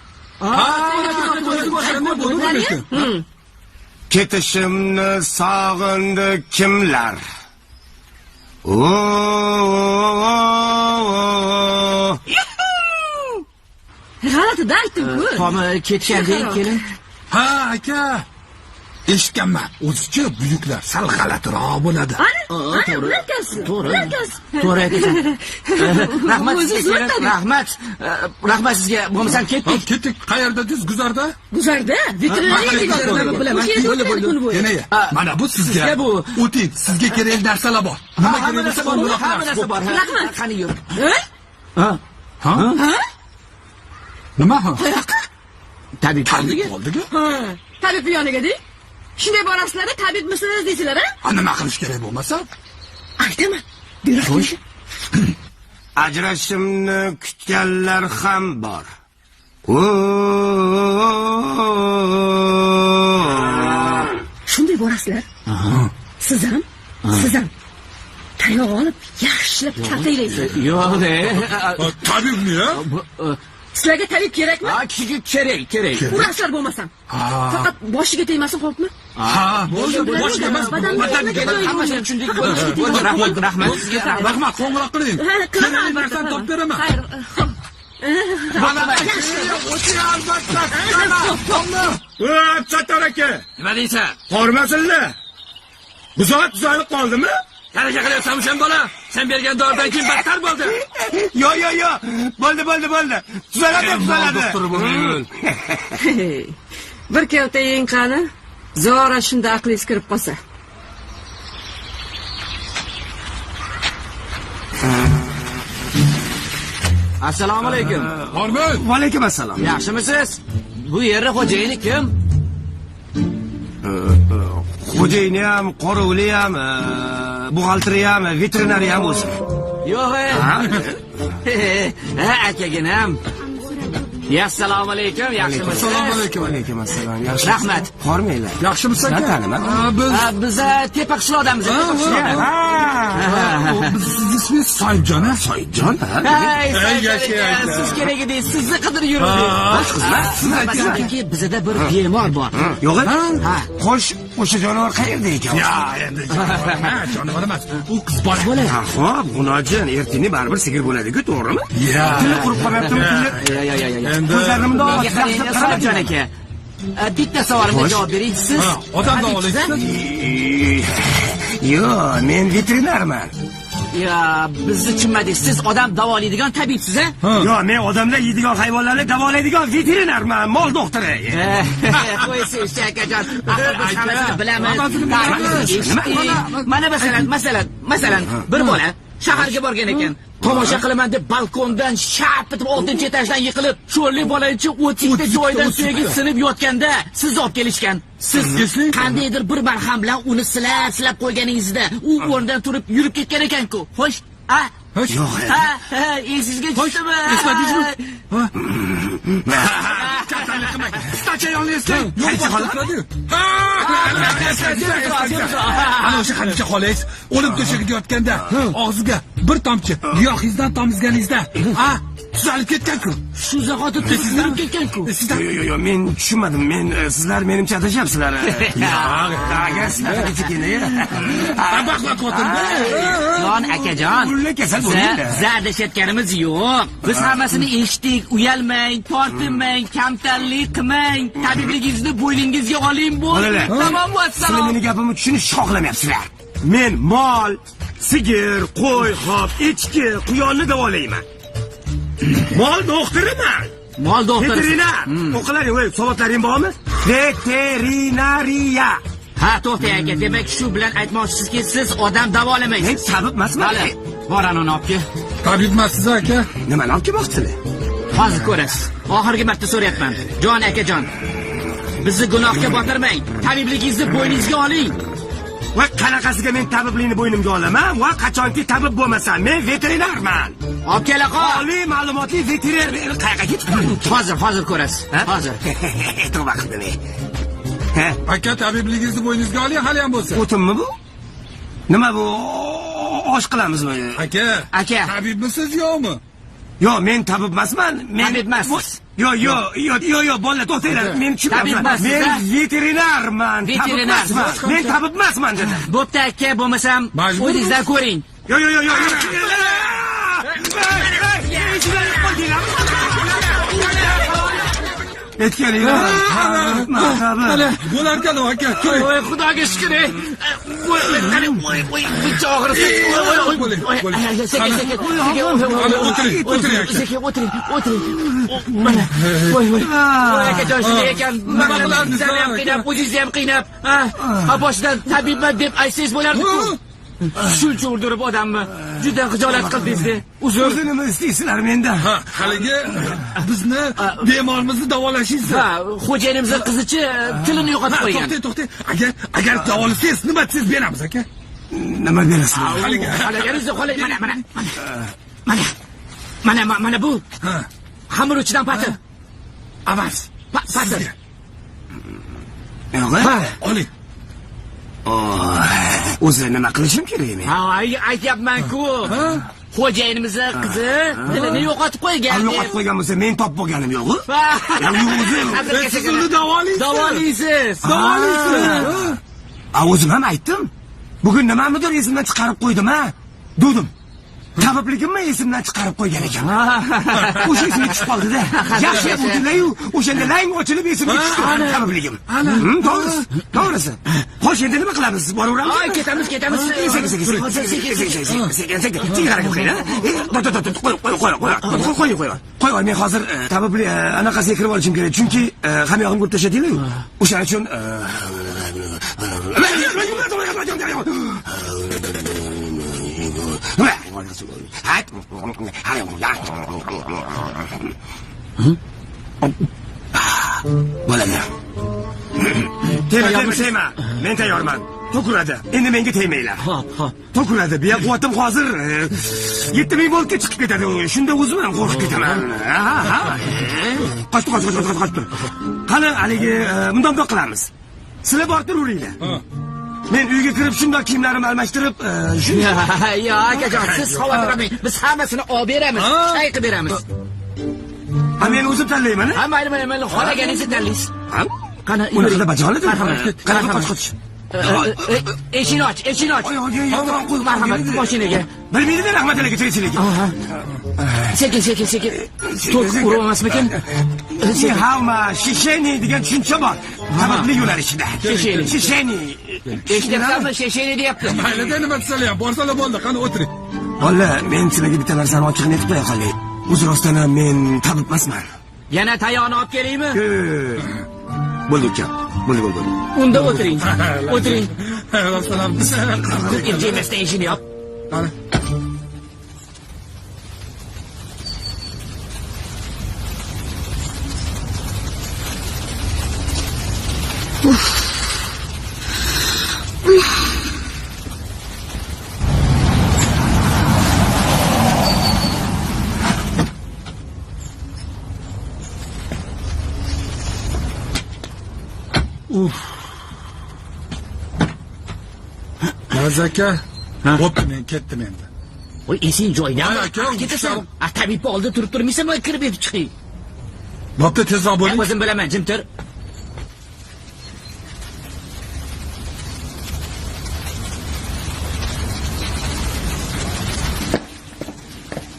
Ketishimni sog'indi kimlar? G'alati-da aytdim-ku. Tomi ketgandek kelin. Ha, aka. Eshitganman. O'zicha buyuklar sal g'alatiroq bo'ladi. To'g'ri. To'g'ri. To'g'ri aytasan. Rahmat sizga, rahmat. Rahmat sizga. Bo'lmasam ketdik. Ketdik. Qayerda düz guzarda? Guzarda? Veterinariya bilaman. Kenaya. Mana bu sizga. Bu. O'ting, sizga kerak narsalar bor. Nima kerak bo'lsa hamma narsa bor. Rahmat. Qani yur. Ha? Nima ha? Tabib oldiga? Tabib yoniga-da. Shunday borasizlar-da, tabibmisiz deysizlar, ha? Nima qilish kerak bo'lmasa? Aytaman. Buyruq. Ajrashimni kutganlar ham bor. Shunday borasizlar. Siz ham tayoq olib yaxshilab kaltaylaysiz. Yo'q-da. Tabibmi, ha? Sizlarga tabib kerakmi? Kerak. Urasizlar bo'lmasam. Faqat boshiga tegmasin, xo'pmi? Bo'ldi. Boshiga emas. Hammasini tushundik. Rahmat sizga. Rahmat, qo'ng'iroq qiling. Kerakli narsani topib beraman. Xayr. Sattor aka. Nima deysan? Qormasinlar. Buzoq tuzalib qoldimi? Qanaqa qilyapsan o'shan bola? Sen bergan doridan keyin battar bo'ldi. Yo. Bo'ldi. Tuzaladi. Doktor bo'lmayman. Bir kalta yeng qani. Zora shunda aqlingiz kirib qolsa. Assalomu alaykum. Hormat. Va alaykum assalom. Yaxshimisiz? Bu yerning xo'jayini kim? Xo'jayini ham, qorovuli ham, buxgalteri ham, veterinariya ham o'zi. Yo'q. Ha, akaginam. Assalomu alaykum. Yaxshimisiz? Assalomu alaykum. Alaykum assalom. Rahmat. Hormanglar. Yaxshimisiz aka? Biz tepa qishloqdamiz. Siz ismingiz Soyibjon, ha? Soyibjon, ha? Siz kerak edingiz. Sizni qidirib yurdik. Xo'sh, xizmat. Sizlarga bizda bir bemor bor. Yo'q, xo'sh, o'sha jonivor qayerda ekan? Endi jonivor emas. U qiz bola. Xo'p, G'unojin, ertaga baribir sigir bo'ladi-ku, to'g'rimi? Tili qurib qolyaptimi? Ko'zlarini bundoq Soyibjon aka. Bitta savolimga javob bering. Siz odam davolaysiz? Yo'q, men veterinarman. Ya, bizni tushunmadingiz. Siz odam davolaydigan tabibsiz, ha? Yo'q, men odamlar yeydigan hayvonlarni davolaydigan veterinarman, mol doktori. Qo'ysiz, akajon. Biz hammasini bilamiz. Mana masalan, bir bola shaharga borgan ekan. Tomosha qilaman deb balkondan shap etib 6-etajdan yiqilib, sho'rli bolachi 30 ta joydan suyagi sinib yotganda siz olib kelishgan. Siz qandaydir bir marham bilan uni silab qo'yganingizda u o'rnidan turib yurib ketgan ekan-ku. Xo'sh, Yo'q. Esingizga tushadimi? Esladingizmi? Stacha yoningizga. Qaysi holat? Ana o'sha qancha xolangiz o'lim to'shagiga yotganda og'ziga bir tomchi giyohingizdan tomizganingizda, tuzalib ketgan-ku. Shu zahoti tuzalib ketgan-ku. Yo'q, men tushunmadim. Sizlar menimcha adashyapsizlar. Agar sizlar Jon akajon. Kasal zardashayotganimiz yo'q. Biz hammasini eshitdik. Uyalmang, tortinmang, kamtarlik qilmang. Tabibligingizni bo'yningizga oling bo'ldi. Tamom, vassalom. Sizlar meni gapimni tushunishni xohlamayapsizlar. Men mol, sigir, qo'y, hop, echki, quyonni davolayman. Mol doktoriman. Mol doktori. Veterinar. O'qilaring, voy, savodlaring bormi? Veterinariya. Ha, to'xtang aka. Demak, shu bilan aytmoqchisizki, siz odam davolamaysiz. Men tabib emasman. Vale. Bor anani olib kel. Tabib emassiz aka. Nimani olib kelmoqchisizlar? Hozir ko'rasiz. Oxirgi marta so'rayapman. Jon akajon. Bizni gunohga botirmang. Tabibligingizni bo'yningizga oling. Va qanaqasiga men tabiblikni bo'ynimga olaman? Va qachonki tabib bo'lmasam, men veterinarman. Olib kel aqa. Oliy ma'lumotli veterinar. Qayerga ketib qolding? Hozir ko'rasiz. Hozir. To'g'ri qilding. Aka tabibligingizni bo'yningizga oling hali ham bo'lsa. O'tinmi bu? Nima bu? Osh qilamizmi? Aka. Tabibmisiz yo'qmi? Yo'q, men tabib emasman. Tabib emassiz. Yo'q, bolalar, to'xtanglar. Men tabib emassiz. Men veterinarman. Veterinar. Men tabib emasman dedim. Bo'pti aka, bo'lmasam o'zingizdan ko'ring. Yo'q. Aytganinglar. Bo'larkan aka. Voy, xudoga shukr. Voy, buncha og'risi. O'tiring. Mana. Voy, akajon, shunday ekan. Nima qilamiz? O'zingizni ham qiynab, boshidan tabibman deb aytsangiz bo'lardi-ku. Shuncha urdirib odamni juda xijolat qildingiz-da. Uzr. O'zi nima istaysizlar mendan? Haligi bizni bemorimizni davolashingiz. Xo'jayinimizning qizichi tilini yo'qotib qo'ygan. To'xtang. Agar davolasangiz nima desiz beramiz aka? Nima berasiz? Mana bu. Xamir uchidan pati. Avaz. Pati. Oling. O'zi nima qilishim kerak men? Aytyapman-ku. Xo'jayinimizning qizi tilini yo'qotib qo'ygan. Yo'qotib qo'ygan bo'lsa, men topib bo'lganim yo'q-ku. Siz uni davolaysiz. O'zim ham aytdim. Bugun nimamidir esimdan chiqarib qo'ydim-a? Dedim. Tabibligimni esimdan chiqarib qo'ygan ekan. O'sha esimga tushib qoldi-da. Yaxshi o'tdilar-yu, o'shanda lang ochilib esimga tushdi tabibligim. To'g'risi. Xo'sh, endi nima qilamiz? Boraveramiz. Ketamiz. Sekin harakat qiling. Qo'y, men hozir tabiblik anaqasiga kirib olishim kerak, chunki hamma yog'imni ko'p tashladinglar-ku. O'shaning uchun Bolalar. Tegma. Men tayyorman. To'kuradi. Endi menga tegmanglar. To'kuradi. Biya quvvatim hozir 7000 voltga chiqib ketadi. Shunda o'zim ham qo'rqib ketaman. Qochdi. Qani, haligi bundan qilamiz. Sizlar borib turinglar. Men uyga kirib shundoq kiyimlarimni almashtirib, Yo'q, akajon, siz xavotir olmang. Biz hammasini olib beramiz, shay qilib beramiz. Men o'zim tanlayman. Mayli, xohlaganingizni tanlaysiz. Qani, unaqa bajonidi. Qani, qoch. Eshikni och. Marhamat, mashinaga. Bilmaydi, rahmat alaykum, tirikchilikka. Sekin. To'q urmasmikin? Havma, shisheni degan tushuncha bor. Tabiblik yo'nalishida. Shisheni. Eshitdingizmi? Shisheni deyapti. Maylida nima desalar ham, borsalar bo'ldi, qani o'tiring. Bola, men sizlarga bitta narsani ochiqni aytib qo'ya qolay. O'zi rostdan ham men tabib emasman. Yana tayog'ini olib kelaymi? Bo'ldi uka. Bo'ldi. Unda o'tiring. Rassalam. Jemasdan eshikni yop. Nazaka. Bo'pti, men ketdim endi. Voy, esing joyida. Aka, ketasan. Tabibni oldida turib turmaysanmi? Kirib yetib chiqing. Bo'pti, tezroq bo'ling. O'zim bilaman, jim tur.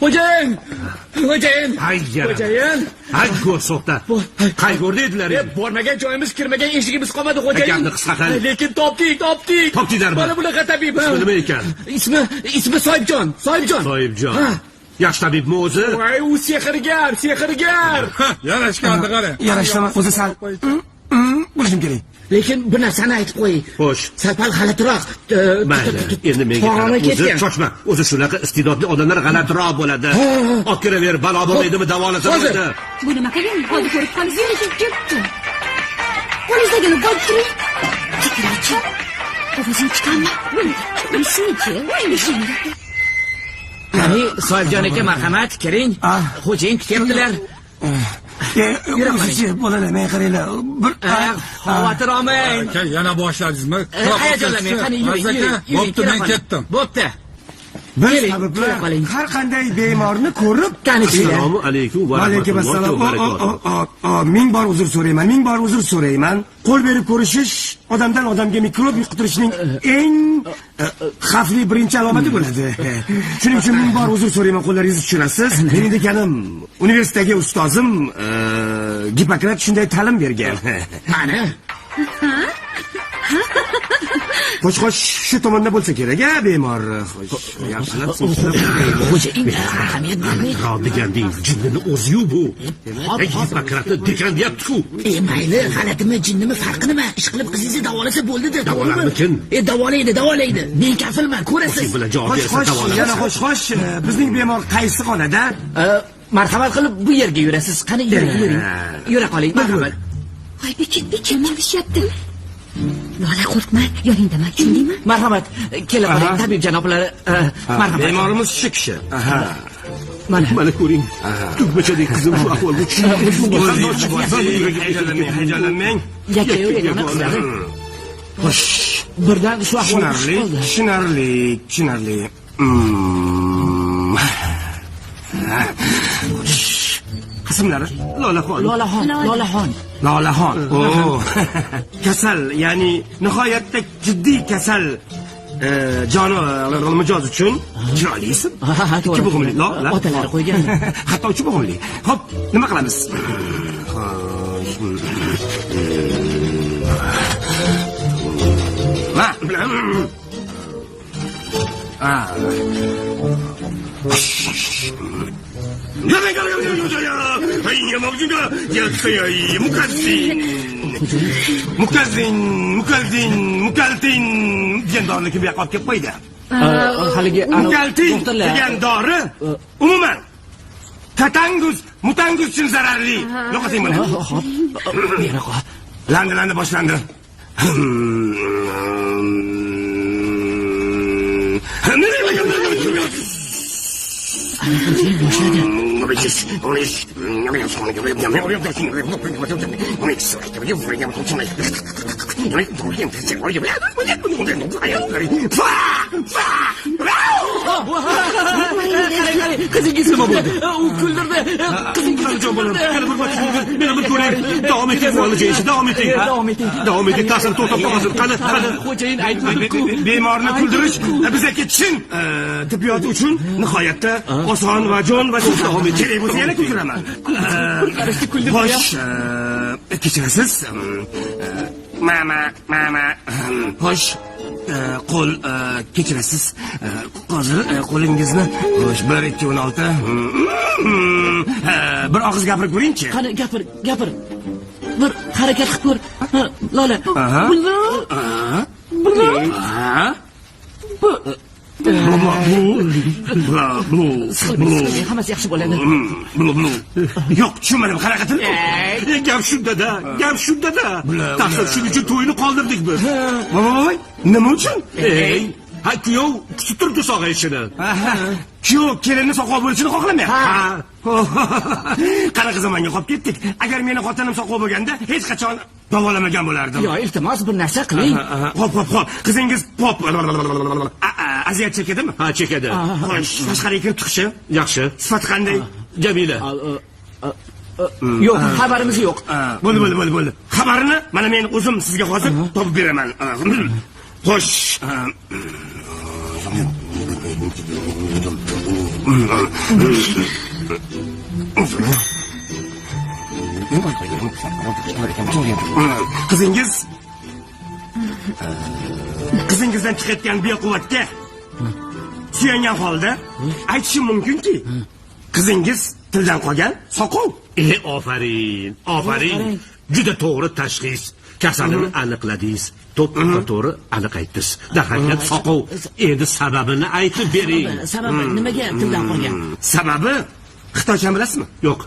Xo'jayin! Hay ko'rsokda. Qayg'urda edilar. Bormagan joyimiz, kirmagan eshigimiz qolmadi, xo'jayin. Gapni qisqa qil. Lekin topdik. Topdinglarmi? Mana bunaqa tabib. Nima ekan? Ismi Soyibjon. Soyibjon. Yaxshi tabibmi o'zi? Voy, u sehrgar. Yarashgandi qara. Yarashdamas o'zi sal bo'lishim kerak. Lekin bir narsani aytib qo'y. Xo'sh. Sal g'alatiroq. Mayli, endi menga Qoroni o'zi ketgan. chochma. O'zi shunaqa iste'dodli odamlar g'alatiroq bo'ladi. Olib kiraver, balo bo'lmaydimi, davolasa bo'ladi. Bu nima qilgan? Hozir ko'rib qolingiz ketdi. Qo'lingizdagini qo'yib turing. Chekirachi. Ovozing chiqarma. Bilsinchi. Qani, Soyibjon aka, marhamat, kiring. Xo'jayin kutyaptilar. O'zichi bolalar, men qaranglar. Bir xavotir olmang. Aka, yana boshladingizmi? Hayajonlamang, qani yuring. Bo'pti, men ketdim. Bo'pti. Biz tabiblar har qanday bemorni ko'rib Assalomu alaykum va alaykum assalom. Ming bor uzr so'rayman. Qo'l berib ko'rishish odamdan odamga mikrob yuqtirishning eng xavfli birinchi alomati bo'ladi. Shuning uchun ming bor uzr so'rayman, qo'llaringizni tushirasiz. Mening dekanim, universitetdagi ustozim Gipokrat shunday ta'lim bergan. Mana. Qo'sh shu tomonda bo'lsa kerak-a, bemor. Yaxshilab Xo'jayin, ahamiyat bermang. Degan jinnini o'zi-yu bu. Gipokratni dekan deyapti-ku. Mayli, g'alatimi, jinnimi, farqi nima? Ish qilib qizingizni davolasa bo'ldi-da. Davolarmikin? Davolaydi. Men kafilman, ko'rasiz. Bilan javob bersa davolamiz. Yana xo'sh, bizning bemor qaysi xonada? Marhamat qilib bu yerga yurasiz. Qani yuring. Yura qoling, marhamat. Voy, bekit, nima deyapti? Lola, qo'rqma, yoningdaman, tushundingmi? Marhamat, kela qoling, tabib janoblari. Marhamat. Bemorimiz shu kishi. Mana ko'ring. Tugmachadek qizim shu ahvolga tushib. Hayajonlanmang. Yakka-yurga qiladi. Xo'sh, birdan shu ahvolga tushib qoldi. Tushunarli. Qismlari Lolaxon. Kasal, ya'ni nihoyatda jiddiy kasal joni mijoz uchun chiroyli ism. Ikki bo'g'imli Lola. Otalari qo'ygan. Hatto uch bo'g'imli. Xo'p, nima qilamiz? Mukaltin degan dorini kim yoqib kelib qo'ydi? Haligi Mukaltin degan dori umuman mutangus uchun zararli. Yo'qoting buni. Xo'p. Meraqa. Landi boshlandi. Qizingiz nima bo'ldi? U kuldirdi. Qizingiz bo'ldi. Meni bir ko'ring. Davom eting, muolajangizni davom eting. Davom eting, ta'sir to'xtab qolmasin. Qani. Xo'jayin aytdi-ku. Bemorni kuldirish bizga chin tibbiyot uchun nihoyatda oson va jon va davom etib kerak bo'lsa yana kuldiraman. Xo'sh, kechirasiz. Mama. Xo'sh, qo'l kechirasiz. Hozir qo'lingizni xo'sh 1 2 16. Bir og'iz gapirib ko'ring-chi. Qani gapir. Bir harakat qilib ko'r. Lola. Hammasi yaxshi bo'ladi. Yo'q, tushunmadim harakatini. Gap shunda-da. Taqsir shuning uchun to'yni qoldirdik biz. Voy, nima uchun? Kuyov kutib turibdi sog'ayishini. Kuyov kelinni soqov bo'lishini xohlamayapti. Qanaqa zamonga qolib ketdik? Agar meni xotinim soqov bo'lganda hech qachon davolamagan bo'lardim. Yo, iltimos bir narsa qiling. Hop. Qizingiz pop aziyat chekadimi? Ha, chekadi. Xo'sh, tashqariga kirib chiqishi yaxshi. Sifati qanday? Jamila. Yo'q, xabarimiz yo'q. Bo'ldi. Xabarini mana men o'zim sizga hozir topib beraman. Xo'sh. Qizingizdan chiqayotgan bequvvatga suyangan holda aytishim mumkinki, qizingiz tildan qolgan soqov. Ofarin. Juda to'g'ri tashxis. Kasalini aniqladingiz. To'g'ri aniq aytdingiz. Darhaqiqat soqov. Endi sababini aytib bering. Sababi nimaga tildan qolgan? Sababi xitoycha bilasizmi? Yo'q.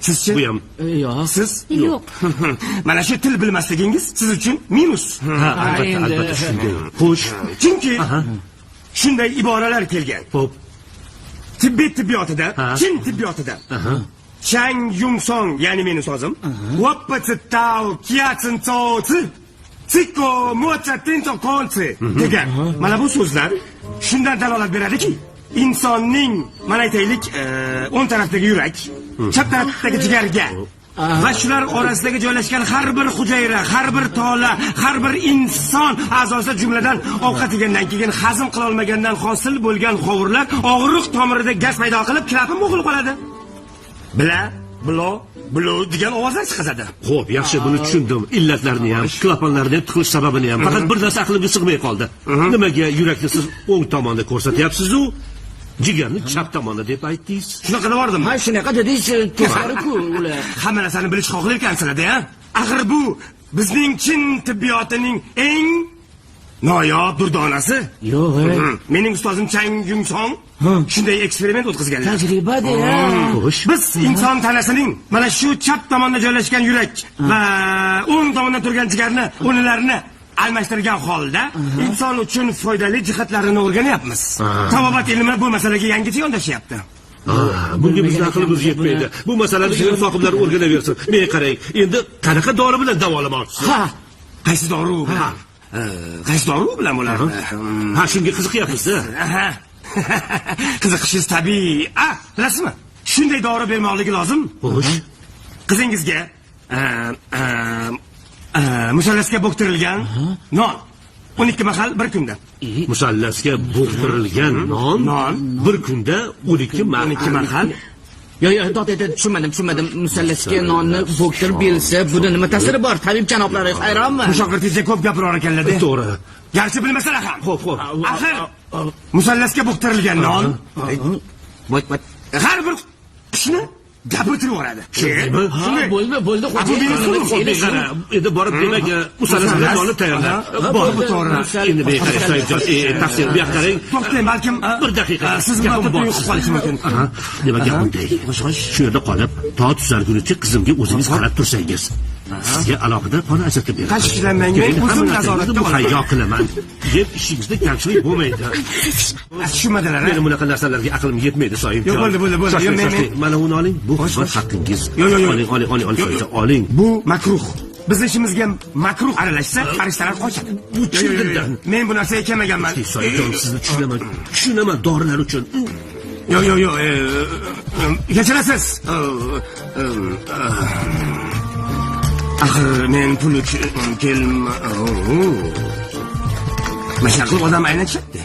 Sizchi? Bu ham. Yo'q. Siz? Yo'q. Mana shu til bilmasligingiz siz uchun minus. Albatta shunday. Xo'sh. Chunki shunday iboralar kelgan. Xo'p. Tibbiyotida, chin tibbiyotida. Chang Yungsong, ya'ni meni ustozim, Wappa Tao Kiatsin Tsozi, Tsiko Mocha Tinto Konsi degan. Mana bu so'zlar shundan dalolat beradiki, insonning, mana aytaylik, o'ng tarafdagi yurak, chap tarafdagi jigarga va shular orasidagi joylashgan har bir hujayra, har bir tola, har bir inson a'zosi jumladan ovqat yegandan keyin hazm qila olmagandan hosil bo'lgan qovurlar og'riq tomirida gaz paydo qilib, klapim bo'g'ilib qoladi. Blo degan ovozlar chiqadi. Xo'p, yaxshi, buni tushundim. Illatlarini ham, klapanlarni tiqilish sababini ham. Faqat bir narsa aqlimga sig'may qoldi. Nimaga yurakni siz o'ng tomonda ko'rsatyapsiz-ku, jigarni chap tomonda deb aytdingiz? Shunaqa dedim. Ha, shunaqa dedingiz, to'g'ri-ku ular. Hamma narsani bilish xohlar ekansizlar-da, Axir bu bizning chin tibbiyotining eng noyob durdonasi. Yo'q. Mening ustozim Chang Yungsong shunday eksperiment o'tkazganlar. Tajriba-da. Biz inson tanasining mana shu chap tomonda joylashgan yurak va o'ng tomonda turgan jigarni, o'rnlarini almashtirgan holda inson uchun foydali jihatlarini o'rganyapmiz. Tabobat ilmi bu masalaga yangicha yondashyapti. Bunga bizning aqlimiz yetmaydi. Bu masalani ilm sohiblari o'rganaversin. Menga qarang, endi qanaqa dori bilan davolamoqchisiz? Qaysi dori bilan? Qaysi dori bilan bo'ladi? Shunga qiziqyapsiz-da. Qiziqishingiz tabiiy. Bilasizmi? Shunday dori bermoqligi lozim. Xo'sh. Qizingizga musallasga bo'ktirilgan non 12 mahal bir kunda. Musallasga bo'ktirilgan non bir kunda 12 mahal. Yo'q, tushunmadim. Musallasga nonni bo'ktirib berilsa, bunda nima ta'siri bor? Tabib janoblari hayronmi? Mushogirtingizga ko'p gapirar ekanlar-da. To'g'ri. Garchi bilmasalar ham. Xo'p. Axir musallasga bo'ktirilgan non har bir qishni gapirtirib yuboradi. Bo'ldi. Endi borib demak, musallasga nonni tayyorlab. Bu to'g'ri. Endi beqarang, tafsir bu yoqqa qarang. To'xtang, balkim bir daqiqa. Siz gapni qo'yib qolishi mumkin. Nima gap bunday? Shu yerda qolib, to tuzalgunicha qizimga o'zingiz qarab tursangiz. Sizga alohida xona ajratib beraman. Tashvishlanmang, men o'zim nazoratda hayyo qilaman. Yeb ishingizda kamchilik bo'lmaydi. Tushunmadilar. Meni bunaqa narsalarga aqlim yetmaydi, Soyimjon. Bo'ldi. Mana uni oling. Bu xizmat haqqingiz. Oling. Bu makruh. Biz ishimizga makruh aralashsa, farishtalar qochadi. Bu childindan. Men bu narsaga kelmaganman. Soyimjon, sizni tushunaman dorilar uchun. Yo'q. Kechirasiz. Axir men pul uchun mashaqli odam aynatishadi.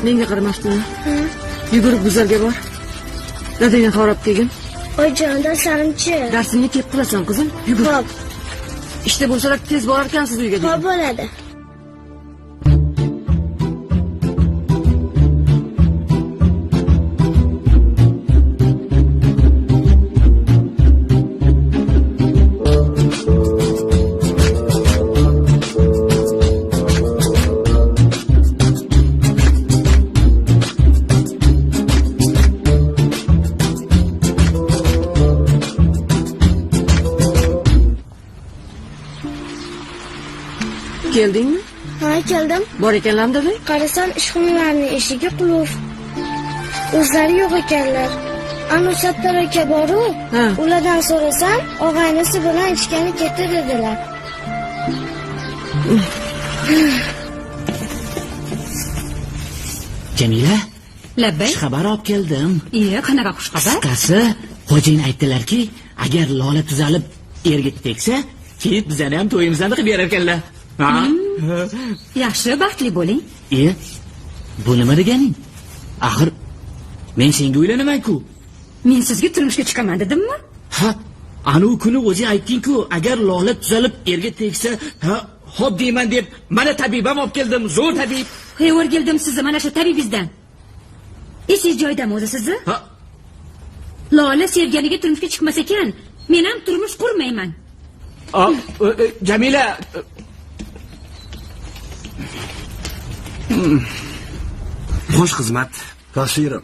Menga qaramasdan. Yugurib guzarga bor. Dadangga qarab kelgin. Oyijon, darslarimchi. Darsingni kelib qilasan, qizim. Yugur. Xo'p. Ishda bo'lsalar tez borarkansiz uyga. Xo'p, bo'ladi. Keldingmi? Ha, keldim. Bor ekanlar dadang? Qarasam, ishxonalarning eshigi qulf. O'zlari yo'q ekanlar. Sattor aka boru, ulardan so'rasam, og'aynisi bilan ichgani ketdi dedilar. Jamila? Labbay. Xushxabar olib keldim. Qanaqa xushxabar? Qisqasi, xo'jayin aytdilarki, agar Lola tuzalib erga tegsa, keyin bizani ham to'yimizni qilib berar ekanlar. Yaxshi, baxtli bo'ling. Bu nima deganing? Axir men senga uylanaman-ku. Men sizga turmushga chiqaman dedimmi? Ha, ana u kuni o'zing aytding-ku, agar Lola tuzalib erga tegsa, xo'p deyman deb, mana tabibam olib keldim, zo'r tabib. Hey, o'rgildim sizni mana shu tabibingizdan. Esingiz joyidami o'zi sizni? Ha. Lola sevganiga turmushga chiqmas ekan, men ham turmush qurmayman. Jamila, Xo'sh xizmat. Tasirim.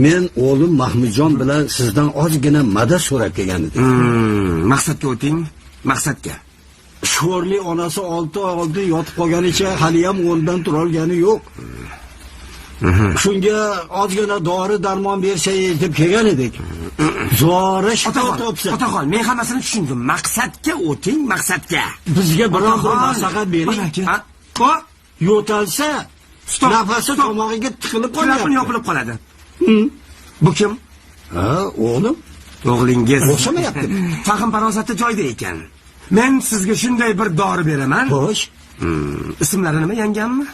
Men o'g'lim Mahmudjon bilan sizdan ozgina madad so'rab kelgan edim. Maqsadga o'ting, maqsadga. Sho'rli onasi 6 oy oldin yotib qolganicha hali ham o'rnidan tura olgani yo'q. Shunga ozgina dori darmon bersaysiz deb kelgan edik. Zora shifo topsa. Otaxon, men hammasini tushundim. Maqsadga o'ting, maqsadga. Bizga biron bir maslahat bering. Ha? Yo'talsa, nafasi tomog'iga tiqilib qolyapti, yopilib qoladi. Bu kim? Ha, o'g'lim. O'g'lingiz. O'xshamayapti. Fahm farosati joyida ekan. Men sizga shunday bir dori beraman. Xo'sh. Ismlari nima, yangammi?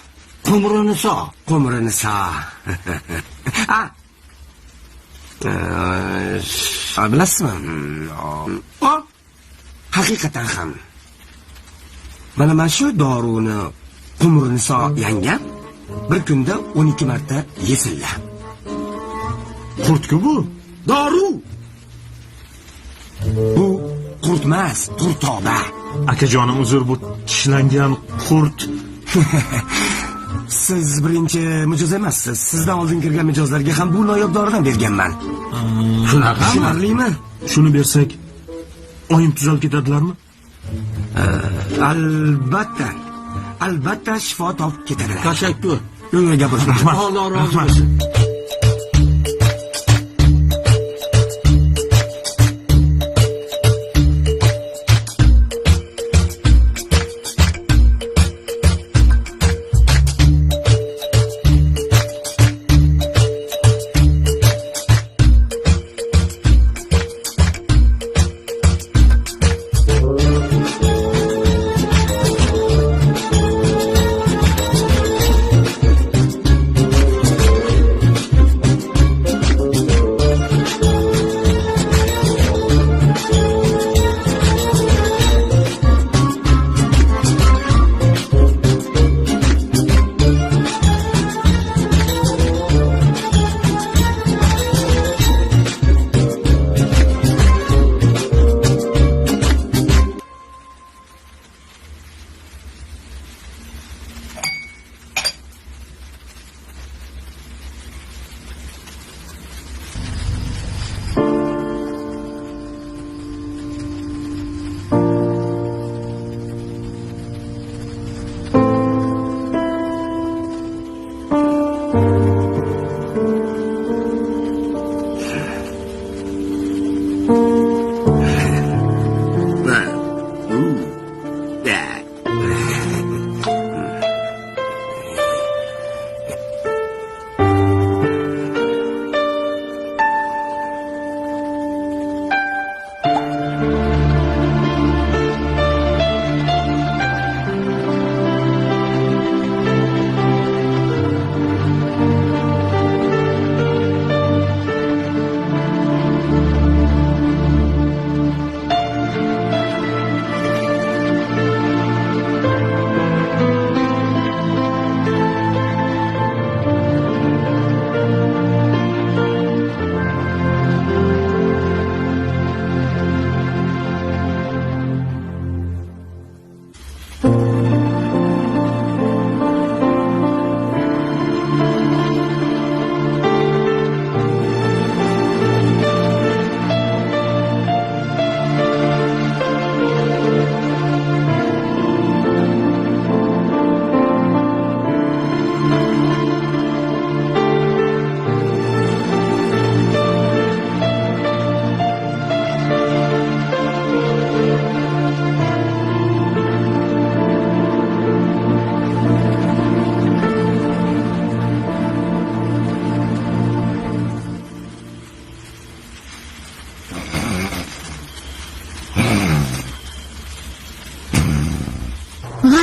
Qumriniso. Qumriniso. Bilasizmi? Haqiqatan ham. Mana shu dorini Qumriniso yangam bir kunda 12 marta yesilla. Qurtku bu? Doru. Bu qurtmas, qurtoba. Akajonim uzr, bu tishlangan qurt. Siz birinchi mijoz emassiz. Sizdan oldin kirgan mijozlarga ham bu noyob doridan berganman. Shunaqami? Tushunarlimi? Shuni bersak, oyim tuzalib ketadilarmi? Albatta. Albatta shifo topib ketadilar. Tashakkur. Yo'q, gapirishmayman. Alloh rozi bo'lsin.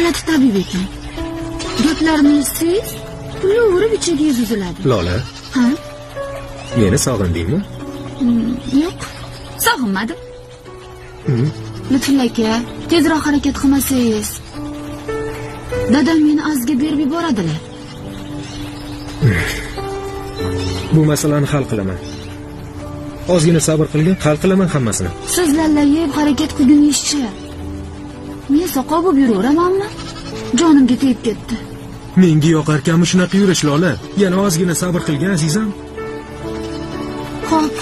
g'alati tabib ekan. Gaplarini eshitsangiz, kulaverib ichiga uziladi. Lola, Ha? meni sog'indingmi? Yo'q, sog'inmadim. Lutfulla aka, tezroq harakat qilmasangiz, dadam meni azga berib yuboradilar. Bu masalani hal qilaman. Ozgina sabr qilgin, hal qilaman hammasini. Siz lallayib harakat qilguningizcha men soqov bo'lib yuraveramanmi? Jonimga tegib ketdi. Menga yoqarkanmi shunaqa yurish, Lola? Yana ozgina sabr qilgin, azizam. Xo'p.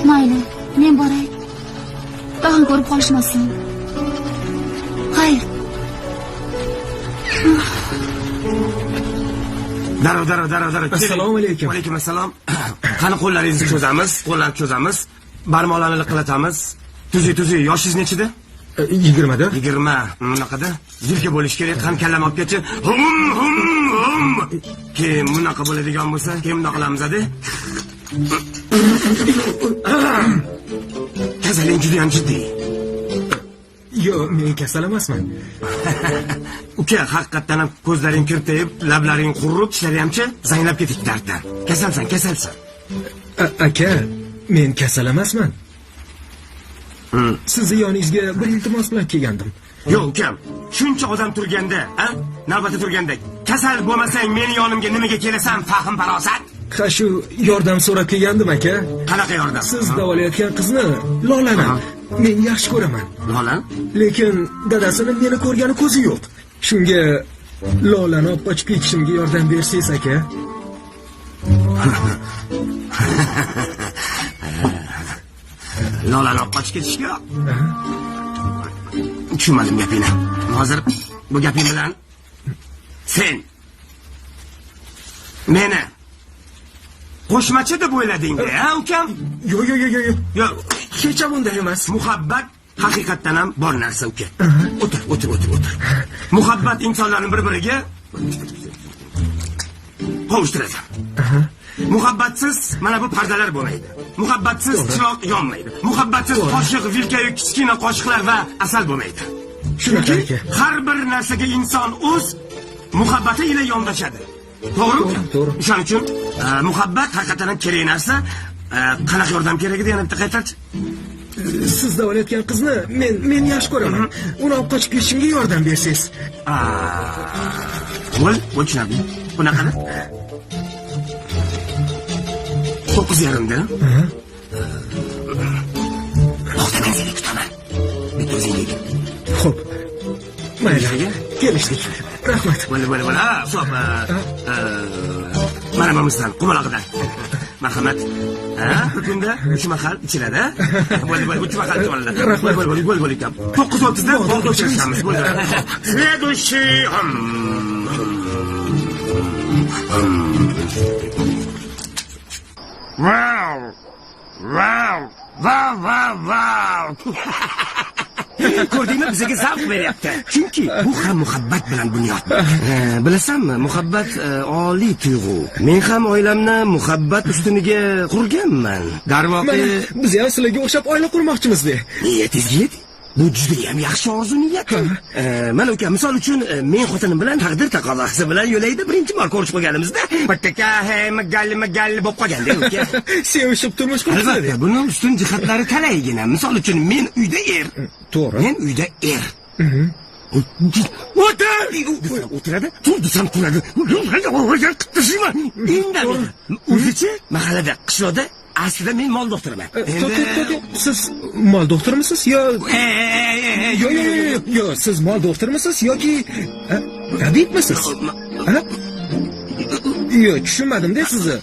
Mayli, men boray. Tag'in ko'rib qolishmasin. Xayr. Darov. Assalomu alaykum. Va alaykum assalom. Qani qo'llaringizni cho'zamiz, qo'llarni cho'zamiz. Barmoqlarni liqillatamiz. Tuzi, yoshingiz nechida? 20da. 20. Bunaqada. Yilga bo'lish kerak. Qani kallam olib ketchi. Hum. Kim bunaqa bo'ladigan bo'lsa, kim bunaqa qilamiz-a? Kasaling juda ham jiddiy. Yo'q, men kasal emasman. Uka, haqiqatdan ham ko'zlaring kirtayib, lablaring qurib, tishlaring-chi zanglab ketib darddan. Kasalsan. Aka, men kasal emasman. Sizni yoningizga bir iltimos bilan kelgandim. Yo'q, ukam. Shuncha odam turganda, navbatda turganda, kasal bo'lmasang meni yonimga nimaga kelasan, fahm farosat? Ha, shu yordam so'rab kelgandim, aka. Qanaqa yordam? Siz davolayotgan qizni, Lolani men yaxshi ko'raman. Lolan? Lekin dadasini meni ko'rgani ko'zi yo'q. Shunga Lolani olib qochib ketishimga yordam bersangiz, aka. Lolani olib qochib ketishga? Tushunmadim gapingni. Hozir bu gaping bilan sen meni qo'shmachi deb o'ylading-da, ukam? Yo'q. Hech bunday emas. Muhabbat haqiqatdan ham bor narsa, uka. O'tir. Muhabbat insonlarni bir-biriga qovushtiradi. Muhabbatsiz mana bu pardalar bo'lmaydi. Muhabbatsiz chiroq yonmaydi. Muhabbatsiz qoshiq, vilkayu kichkina qoshiqlar va asal bo'lmaydi. Shunaqa aka. Har bir narsaga inson o'z muhabbati ila yondashadi. To'g'rimi? To'g'ri. Shuning uchun muhabbat haqiqatan ham kerak narsa. Qanaqa yordam kerak edi, yana bitta qaytarchi. Siz davolayotgan qizni men yaxshi ko'raman. Uni olib qochib ketishimga yordam bersangiz. Tushunardim. Bunaqada? 9:30da. Vaqtingizni kutaman. Bitta o'zingiz. Xo'p. Mayli. Kelishdik. Rahmat. Bo'la. Xo'p. Mana mamizdan, qumaloqdan. Marhamat. Kunda 3 mahal ichiladi. Bo'la, 3 mahal ichiladi. Rahmat. Bo'la ekan. 9:30da bolga o'chiramiz. Bo'la. Следующий. Wow. Ko'rdingmi, bizga zavq beryapti. Chunki bu ham muhabbat bilan bunyod. Bilasanmi, muhabbat oliy tuyg'u. Men ham oilamni muhabbat ustuniga qurganman. Darvoqe, biz ham sizlarga o'xshab oila qurmoqchimiz-da. Niyatingiz? Bu juda ham yaxshi orzu niyat. Mana uka, misol uchun men xotinim bilan taqdir taqozosi bilan yo'layda birinchi bor ko'rishib qolganimizda, bitta magalli bo'lib qolganda uka. Sevishib turmush qurdinglar. Albatta, buning ustun jihatlari talaygina. Misol uchun men uyda To'g'ri. Men uyda O'tiradi, tur desam turadi. Indamadi. O'zichi mahallada, qishloqda aslida men mol doktoriman. Siz mol doktormisiz yo Yo'q, siz mol doktormisiz yoki tabibmisiz? Yo'q, tushunmadim-da sizni.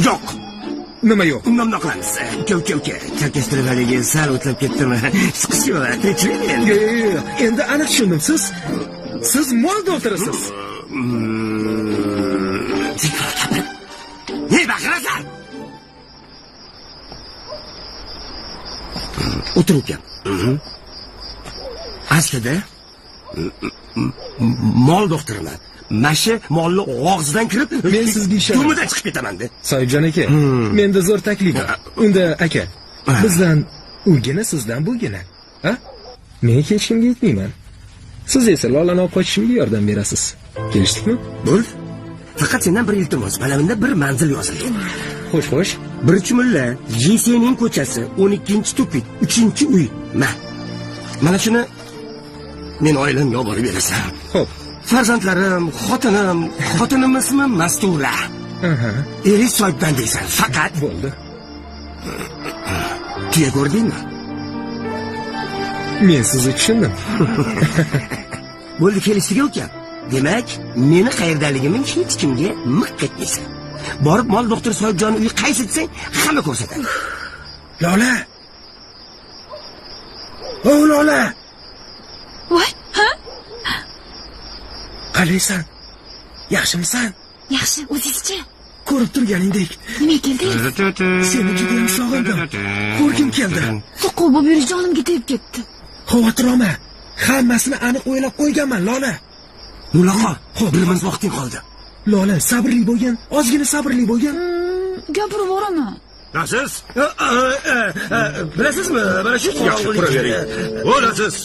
Yo'q. Nima yo'q? Nima qilamiz? Uka. Orkestrga sal o'tlab ketdimi? Siqish yo'q, tinchlik. Yo'q. Endi aniq tushundim. Siz mol doktorisiz. Ne baqirasan? O'tir uka. Aslida mol doktoriman. Mashi molni og'zidan kirib, men sizga ishonaman. Tumidan chiqib ketaman-da. Soyibjon aka, menda zo'r taklif. Unda aka, bizdan ugina, sizdan bugina. Men hech kimga aytmayman. Siz esa Lolani olib qochishimga yordam berasiz. Kelishdikmi? Bo'ldi. Faqat sendan bir iltimos, balamda bir manzil yozilgan. Xo'sh. Birinchi mulla, JS'ning ko'chasi, 12-tupik, 3-uy. Mana shuni men oilamga olib borib berasan. Xo'p. Farzandlarim, xotinim ismi Mastura. Eri soyibdan deysan, faqat bo'ldi. Tuya ko'rdingmi? Men sizni tushundim. Bo'ldi, kelishdik uka. Demak, meni qayerdaligimni hech kimga miq etmaysan. Borib mol doktor Soyibjon uyi qaysi desang, hamma ko'rsatadi. Lola. O Lola. Voy, ha? Qalaysan? Yaxshimisan? Yaxshi, o'zingizchi? Ko'rib turganingdek. Nima keldingiz? Seni juda ham sog'indim. Ko'rgim keldi. Soqov bo'lib yurish jonimga tegib ketdi. Xavotir olma. Hammasini aniq o'ylab qo'yganman, Lola. Mulaqa, birimiz vaqting qoldi. Lola, sabrli bo'lgan, ozgina sabrli bo'lgan. Gapirib boraman. Nasiz? Bilasizmi, mana shu yaxshi turavering. Bo'lasiz.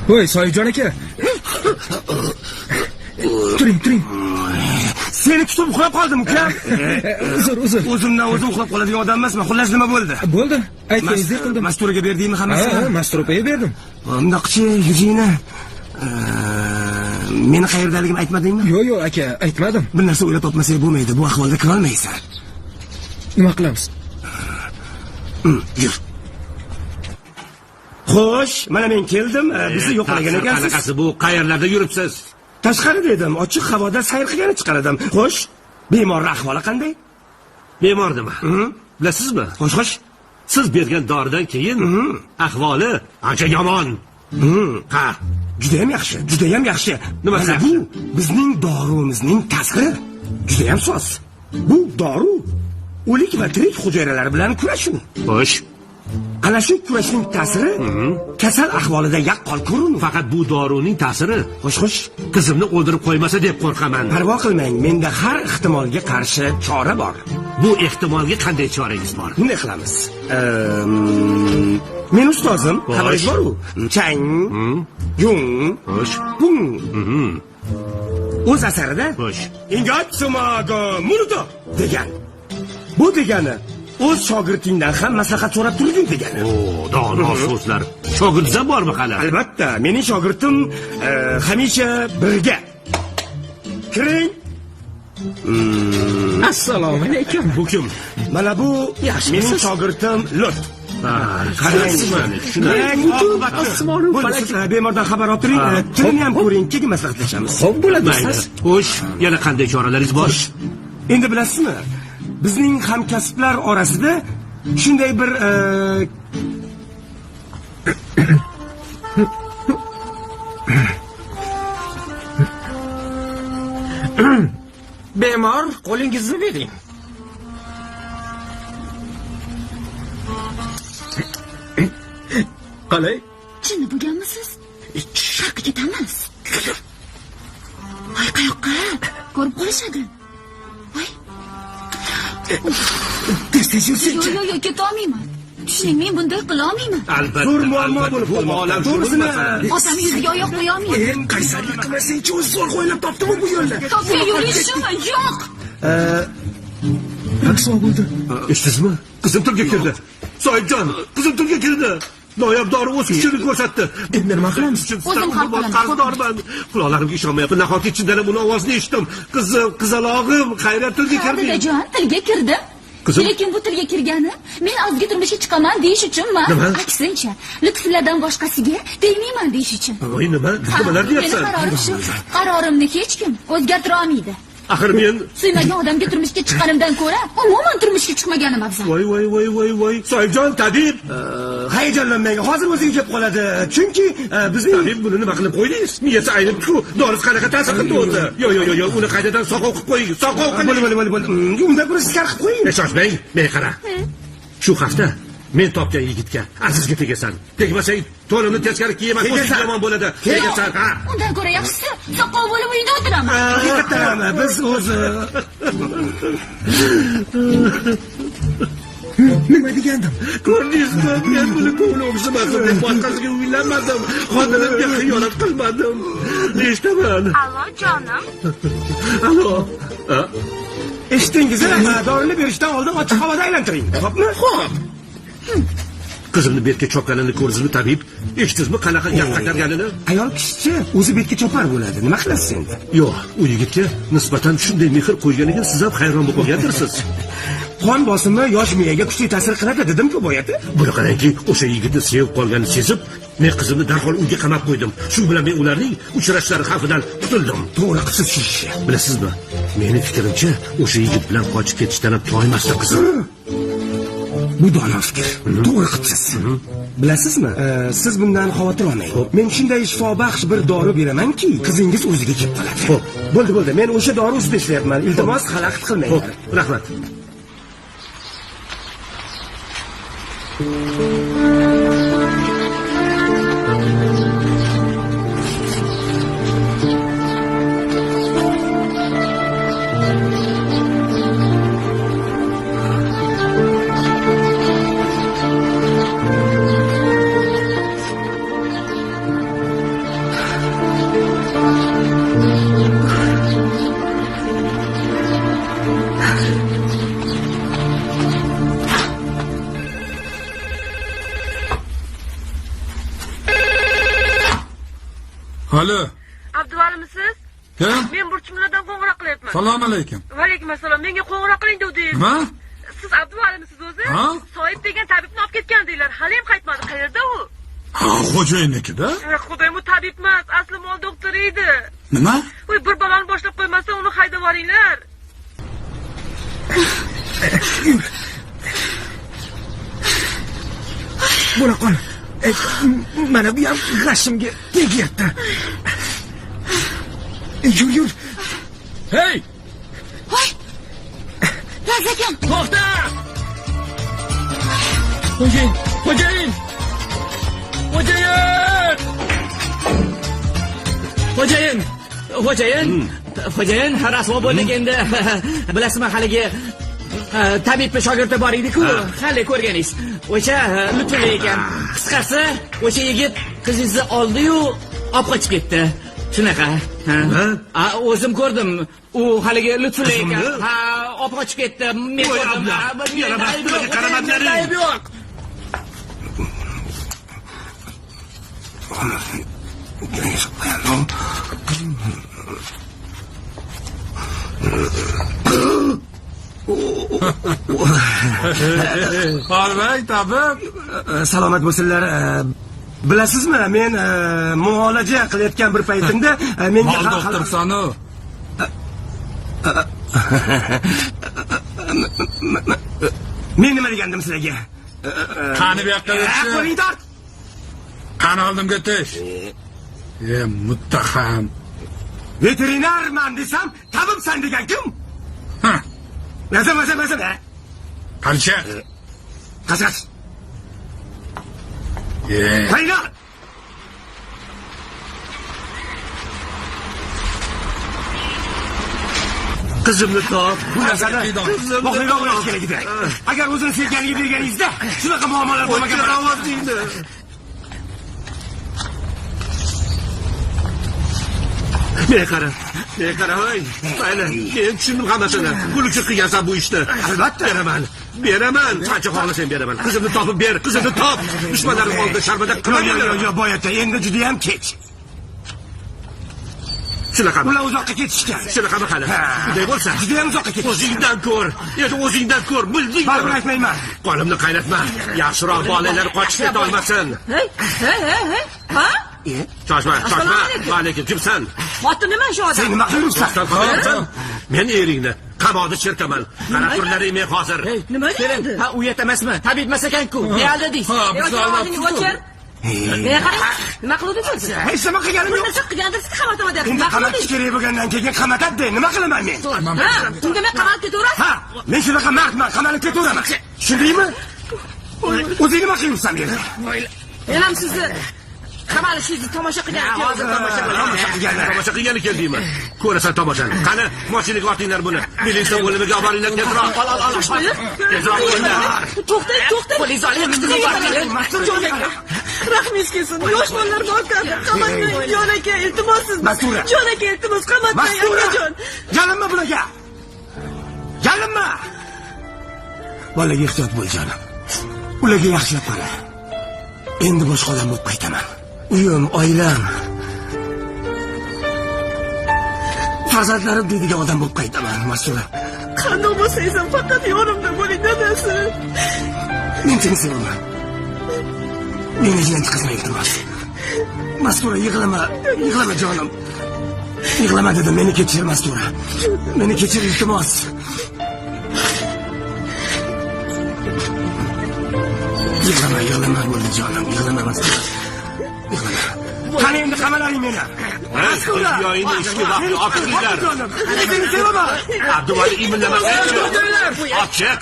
Voy, Soyibjon aka. Turing. Seni kutib uxlab qoldim, uka. Uzr. O'zimdan o'zim uxlab qoladigan odam emasman. Xullas nima bo'ldi? Bo'ldi. Aytganingizdek qildim. Masturaga berdingmi hammasini? Ha, Masturaga berdim. Bundoqchi yuzingni meni qayerdaligimni aytmadingmi? Yo'q, aka, aytmadim. Bir narsa o'ylab topmasak bo'lmaydi. Bu ahvolda kira olmaysan. Nima qilamiz? Yur. Xo'sh, mana men keldim. Bizni yo'qlagan ekansiz. Qanaqasi bu? Qayerlarda yuribsiz? Tashqari dedim, ochiq havoda sayr qilgani chiqardim. Xo'sh, bemorning ahvoli qanday? Bemor nima? Bilasizmi? Xo'sh. Siz bergan doridan keyin ahvoli ancha yomon. Ha, juda ham yaxshi. Nima bu bizning dorimizning ta'siri juda ham soz. Bu dori o'lik va tirik hujayralar bilan kurashuv. Xo'sh. Ana shu kurashning ta'siri kasal ahvolida yaqqol ko'rinadi. Faqat bu dorining ta'siri xo'sh qizimni o'ldirib qo'ymasa deb qo'rqaman. Parvo qilmang, menda har ehtimolga qarshi chora bor. Bu ehtimolga qanday chorangiz bor? Bunday qilamiz. Men ustozim, xabaringiz bor-ku? Chang, yung, bung. O'z asarida Ingatsumaga muruto degan. Bu degani o'z shogirdingdan ham maslahat so'rab turing degani. Dono so'zlar. Shogirdingizam bormi hali? Albatta, mening shogirdim hamisha birga. Kiring. Assalomu alaykum. Bu kim? Mana bu mening shogirdim Lut. Qarangman, shunday. Bo'lsa bemordan xabar olib turing, tilini ham ko'ring, keyin maslahatlashamiz. Xo'p, bo'ladi. Xo'sh, yana qanday choralaringiz bor? Endi bilasizmi? Bizning hamkasblar orasida shunday bir Bemor, qo'lingizni bering. Qalay? Chinni bo'lganmisiz? Sharqqa ketamiz. Voy, qayoqqa? Ko'rib qolishadi. Voy. Tez yursangchi. Yo'q, keta olmayman. Tushuning, men bunday qila olmayman. Albatta. Zo'r muammo bo'lib qolmoqda. To'g'risini otamning yuziga oyoq qo'ya olmayman. Qaysarlik qilmasang-chi, o'zi zo'r qo'ylab topdimi bu yo'lda? Topga yurishmi? Yo'q. aks bo'ldi. Eshitdingizmi? Qizim tilga kirdi. Sohibjon, qizim tilga kirdi. Noyob dori o'z kuchini ko'rsatdi. Endi nima qilamiz? O'zim hal qilaman. Qarzdorman. Quloqlarimga ishonmayapman. Nahotki chindan uni ovozini eshitdim. Qizim, qizalog'im, Xayriyat tilga kirdi. Dadajon, tilga kirdi. Qizim. Lekin bu tilga kirgani men ozga turmushga chiqaman deyish uchunmi? Nima? Aksincha, Lutfulladan boshqasiga tegmayman deyish uchun. Voy nima? Nimalar deyapsan? Meni qarorim shu. Qarorimni hech kim o'zgartira olmaydi. Axir men Suymagan odamga turmushga chiqqanimdan ko'ra, umuman turmushga chiqmaganim afzal. voy. Sohibjon tabib. Hayajonlanmang, hozir o'ziga kelib qoladi. Chunki bizning Tabib buni nima qilib qo'ydingiz? Miyasi aynibdi-ku. Dorisi qanaqa ta'sir qildi o'zi? Yo'q, uni qaytadan soqov qilib qo'ying. Soqov qiling. bo'ldi. Unda bir iskar qilib qo'ying. Shoshmang, meni qara. Shu hafta men topgan yigitga azizga tegasan. Tegmasang, to'nimni teskari kiyaman, o'zing yomon bo'ladi. Tegasan, ha? Undan ko'ra yaxshisi soqov bo'lib uyda o'tiraman. Haqiqatan biz o'zi nima degandim? Ko'rdingizmi? Men buni ko'ngli o'xshamasin deb boshqasiga uylanmadim. Xotinimga xiyonat qilmadim. Eshitaman. Allo jonim. Allo. Eshitdingizmi? Dorini berishdan oldin ochiq havoda aylantiring. Xo'pmi? Xo'p. Qizimni betga chopganini ko'rdingizmi tabib? Eshitdingizmi qanaqa gap qaytarganini? Ayol kishichi o'zi betga chopar bo'ladi. Nima qilasiz endi? Yo'q, u yigitga nisbatan shunday mehr qo'yganiga siz ham hayron bo'lib qolgandirsiz. Qon bosimi yosh miyaga kuchli ta'sir qiladi dedim-ku boyati. Buni qarangki, o'sha yigitni sevib qolganini sezib, men qizimni darhol uyga qamab qo'ydim. Shu bilan men ularning uchrashishlari xavfidan qutuldim. To'g'ri qilsiz shu ishni. Bilasizmi? Meni fikrimcha, o'sha yigit bilan qochib ketishdan ham toymasdi qizim. Bu dono fikr. To'g'ri qilsiz. Bilasizmi? Siz bundan xavotir olmang. Men shunday shifobaxsh bir dori beramanki, qizingiz o'ziga kelib qoladi. Xo'p, bo'ldi. Men o'sha dori ustida ishlayapman. Iltimos, xalaqit qilmanglar. Rahmat. Alo. Abduvalimisiz? Kim? Men burchimlardan qo'ng'iroq qilyapman. Salom alaykum. Va alaykum assalom. Menga qo'ng'iroq qiling devdingiz. Nima? Siz Abduvalimisiz o'zi? Ha? Soyib degan tabibni olib ketgan deylar. Hali ham qaytmadi. Qayerda u? Ha, xo'jayinnikida. Xudoyim, u tabib emas, asli mol doktori edi. Nima? Voy, bir baloni boshlab qo'ymasa, uni haydab yuboringlar. Bo'la qol. Mana bu ham g'ashimga tegyapti. Yur. Hey! Voy! Razakam. To'xta! Xo'jayin! Xo'jayin, rasvo bo'ldik endi. Bilasizmi, haligi tabibni shogirdi bor edi-ku, hali ko'rganingiz. O'sha Lutfulla ekan. Qisqasi, o'sha yigit qizingizni oldi-yu, olib qochib ketdi. Shunaqa. Ha, o'zim ko'rdim. U haligi Lutfulla ekan. Ha, olib qochib ketdi. Men ko'rdim. Ayb yo'q. Horbay tabib. Salomat bo'lsinlar. Bilasizmi, men muolaja qilayotgan bir paytimda menga Mol doktorsanu. Men nima degandim sizlarga? Qani bu yoqqa qo'ling tort. Qani oldimga tish. Muttaham. Veterinarman desam, tabibsan degan kim? Ha. Nazar. Qancha? Qasas. Qaynar. Qizimni top. Bu narsani voqeaga olish kerak edi. Agar o'zini sevganiga berganingizda shunaqa muomalalar bo'lmagan bo'lardi. qara hoy. Mayli, men tushundim hammasini. Pul uchun qilgansan bu ishni. Albatta. Beraman. Qancha xohlasang beraman. Qizimni topib ber, qizimni top. Dushmanlarim oldida sharmanda qilmayman. Yo, boyata, endi juda ham kech. Shunaqami? Ular uzoqqa ketishgan. Shunaqami hali? Unday bo'lsa, juda ham uzoqqa ketishgan. O'zingdan ko'r. Endi o'zingdan ko'r, bildingmi? Baribir aytmayman. Qo'limni qaynatma. Yaxshiroq bolalar qochib keta olmasin. Hey. Ha? Shoshma. Vaalaykum, kimsan? Xotiniman shu odam. Sen nima qilyapsan? Men eringni qamoqda cherkaman. Qarab turlaring men hozir. Nima dedi? Ha, u yerda emasmi? Tabib emas ekan-ku. Ne oldi deysiz? O'chir. Nima qildi o'zi? Hech nima qilganim yo'q. Nima qilgandir, siz qamatama deyapsiz. Endi qamatish kerak bo'lgandan keyin qamatadi. Nima qilaman men? Ha, unga men qamalib ketaverasiz. Ha, men shunaqa mardman, qamalib ketaveraman. Tushundingmi? O'zing nima qilyapsan meni? Men ham sizni qamalishingizni tomosha Tomosha qilgani keldingmi? Ko'rasan tomoshani. Qani, mashinaga ortinglar buni. Militsiya bo'limiga olib boringlar, tezroq. Tezroq bo'linglar. To'xta. Politsiya Rahmingiz kelsin. Yosh bolalarni otadi. Qamatmang, jon aka, iltimos sizdan. Jon aka, iltimos qamatmang, akajon. Yalinma bularga. Yalinma. Bolaga ehtiyot bo'l jonim. Ularga yaxshilab qara. Endi boshqa odam bo'lib qaytaman. Uyim, oilam. Farzandlarim deydigan odam bo'lib qaytaman, Mastura. Qandoq bo'lsangiz ham faqat yonimda bo'ling, dadasi. Men seni sevaman. Meni jiyanchi qizma, iltimos. Mastura, yig'lama jonim. Yig'lama dedim, meni kechir, Mastura. Meni kechir, iltimos. Yig'lama bo'ldi jonim, yig'lama Mastura. Yig'lama. Qani endi qamalaring meni. Mastura. Yo'yini ishga vaqti opiringlar. Seni sevaman. Abduvali imillamasin. Ochiq.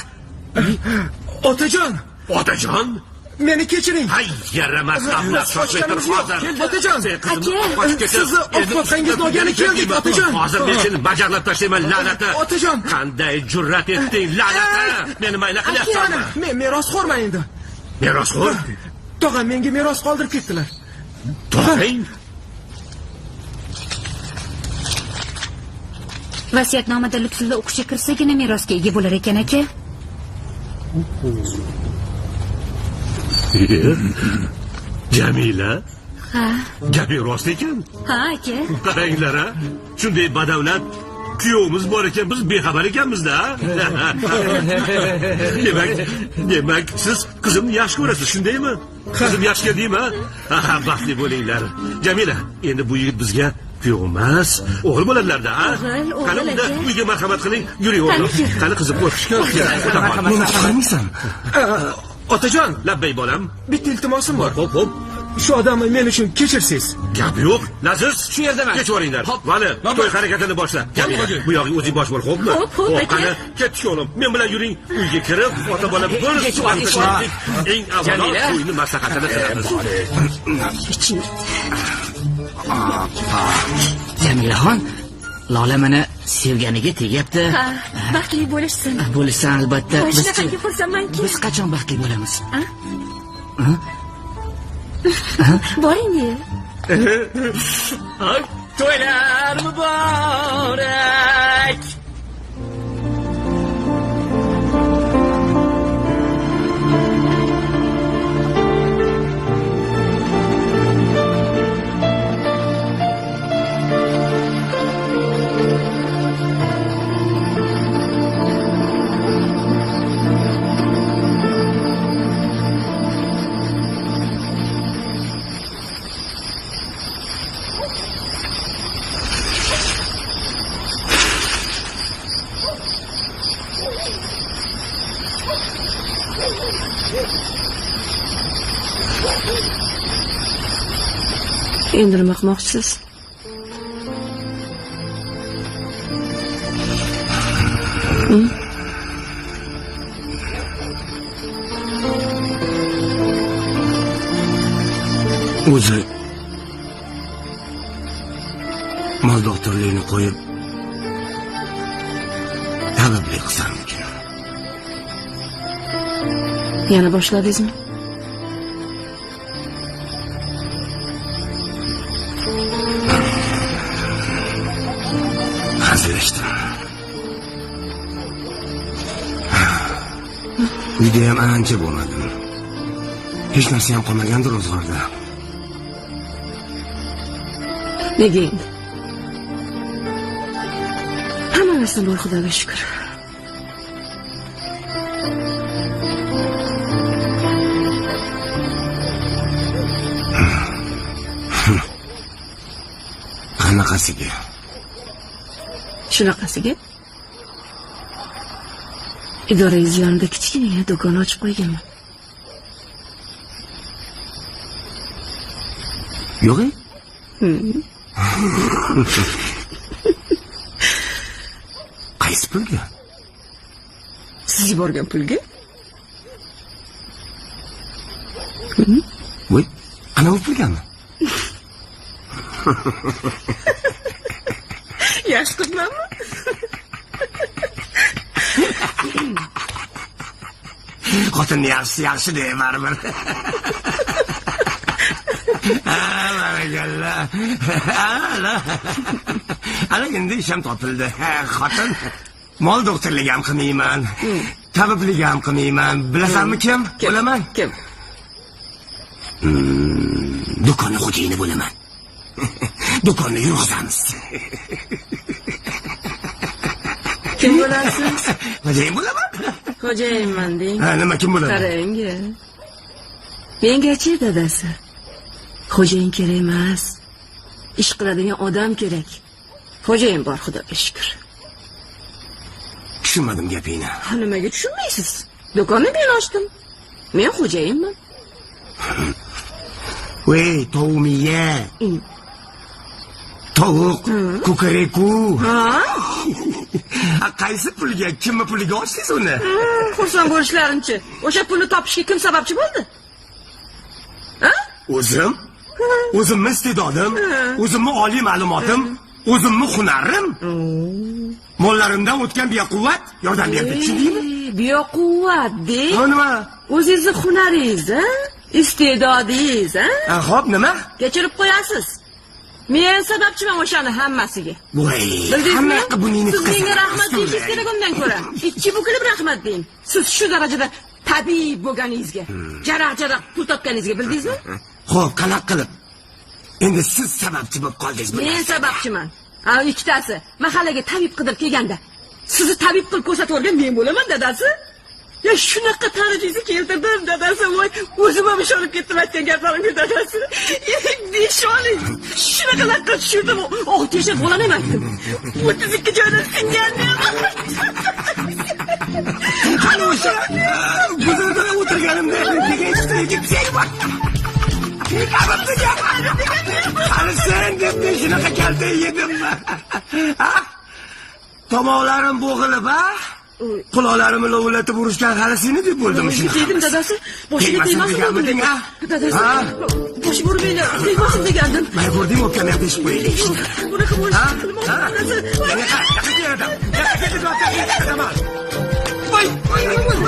Otajon, meni kechiring. Hay, yaramas ablah shoshmay tur hozir. Otajon, sizni ovqatlangizni olgani keldik, otajon. Hozir men seni bajarlab tashlayman, la'nati. Otajon, qanday jur'at etding, la'nati. Meni mayna qilyapsanmi? Men merosxo'rman endi. Merosxo'r? Tog'am menga meros qoldirib ketdilar. Tog'ang? Vasiyatnomada Lutfulla o'qishga kirsagina merosga ega bo'lar ekan, aka. Jamila? Ha. Gapi rost ekan. Ha, aka. Qaranglar, shunday badavlat kuyovimiz bor ekan, biz bexabar ekanmiz-da. Demak, siz qizimni yaxshi ko'rasiz, shundaymi? Qizim yaxshi keldingmi? Ha, baxtli bo'linglar. Jamila, endi bu yigit bizga kuyov emas, o'g'il bo'ladilar-da, ha? Qani unda uyga marhamat qiling, yuring o'g'lim. Qani qizim, o'tishga meni chiqarmaysan? Otajon, labbay bolam. Bitta iltimosim bor. Hop. Shu odamni men uchun kechirsiz. Gap yo'q. Laziz, shu yerdaman. Kech boringlar. Vali, to'y harakatini boshla. Jamila, bu yog'iga o'zing bosh bo'l, xo'pmi? Qani, ketdik o'g'lim. Men bilan yuring. Uyga kirib, ota bola bir eng avvalo to'yni maslahatini qilamiz. Jamilaxon, Lola mana sevganiga tegyapti. Ha, baxtli bo'lishsin. Bo'lishsin albatta. Shunaqangi xursandmanki. Biz qachon baxtli bo'lamiz? Boring-ye. To'ylar muborak. Endi nima qilmoqchisiz? O'zi mal doktorligini qo'yib tabiblik qilsam ekan. Yana boshladingizmi? Uyda ham ancha bo'lmadim. Hech narsa ham qolmagandir ro'zg'orda. Nega endi? Hamma narsa bor, Xudoga shukr. Qanaqasiga? Shunaqasiga? Idorangiz yonida kichkina do'kon ochib qo'yganman. Yo'q? Qaysi pulga? Siz yuborgan pulga? Voy, ana u pulgami? Yaxshi qilibmanmi? Xotinni yaxshi de baribir. Ana endi ishim topildi. Xotin, mol doktorligi ham qilmayman. Tabibligi ham qilmayman. Bilasanmi kim? Bilaman. Kim? Do'konning xo'jayini bo'laman. Do'konni yurg'izamiz. Kim bo'lasiz? Xo'jayin bo'laman. Xo'jayinman deng. Ha, nima kim bo'laman? Qarang. Menga-chi dadasi. Xo'jayin kerak emas. Ish qiladigan odam kerak. Xo'jayin bor, Xudoga shukr. Tushunmadim gapingni. Nimaga tushunmaysiz? Do'konni men ochdim. Men xo'jayinman. Voy, tovumiya. Tovuq, kukareku. Ha? Qaysi pulga, kimni puliga ochdingiz uni? Xursand bo'lishlarinchi. O'sha pulni topishga kim sababchi bo'ldi? Ha? O'zim? O'zimni iste'dodim, o'zimni oliy ma'lumotim, o'zimni hunarim. Mollarimdan o'tgan bioquvvat yordam berdi, tushundingmi? Bioquvvat deng. Nima? O'zingizni hunaringiz, iste'dodingiz, Xo'p, nima? Kechirib qo'yasiz. Men sababchiman o'shani hammasiga. Voy, bildingizmi? buningni siz menga rahmat deyishingiz kerak undan ko'ra. Ikki bukilib rahmat deng. Siz shu darajada tabiiy bo'lganingizga, jaraq-jaraq pul topganingizga, bildingizmi? Xo'p, qanaqa qilib? Endi siz sababchi bo'lib qoldingiz bu. Men sababchiman. Ikkitasi mahallaga tabib qidirib kelganda, sizni tabib qilib ko'rsatib men bo'laman dadasi. Ya shunaqa tanigingizni keltirdim dadasi, voy, o'zim ham ishonib ketdim aytgan gaplarimga dadasi. Beshoning. Shunaqalar qilib tushirdim, 6 yoshli bolani ham aytdim. 32 joyda singandim. Qani o'sha guzarda o'tirganimda degan chiqib bor. Hali sen deb shunaqa kalta yedimmi? Tomoqlarim bo'g'ilib, quloqlarimni lovullatib urishgan hali seni deb bo'ldimi shuni? Dedim dadasi, boshiga tegmasin dedim. Dadasi, boshiga urmaydi, tegmasin degandim. Men ko'rding, o'pkamga teshib qo'yaylik. Bunaqa bo'lishni qilmadim. Voy,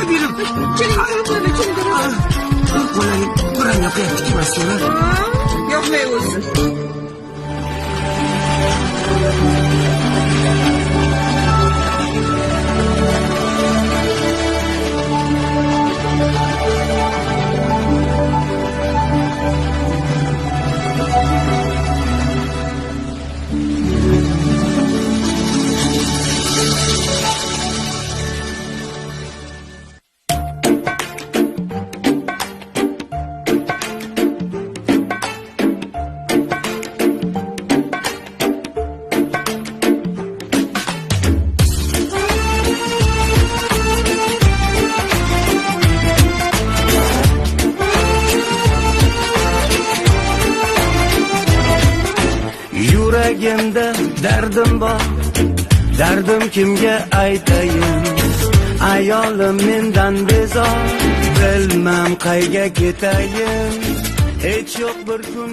berim. Keling, qo'lini Qur'on yoqayapti kimasiga? Yoqmay o'zi. Yuragimda dardim bor, dardim kimga aytayin? Ayolim mendan bezor, bilmam qayga ketayin. Hech yo'q bir kun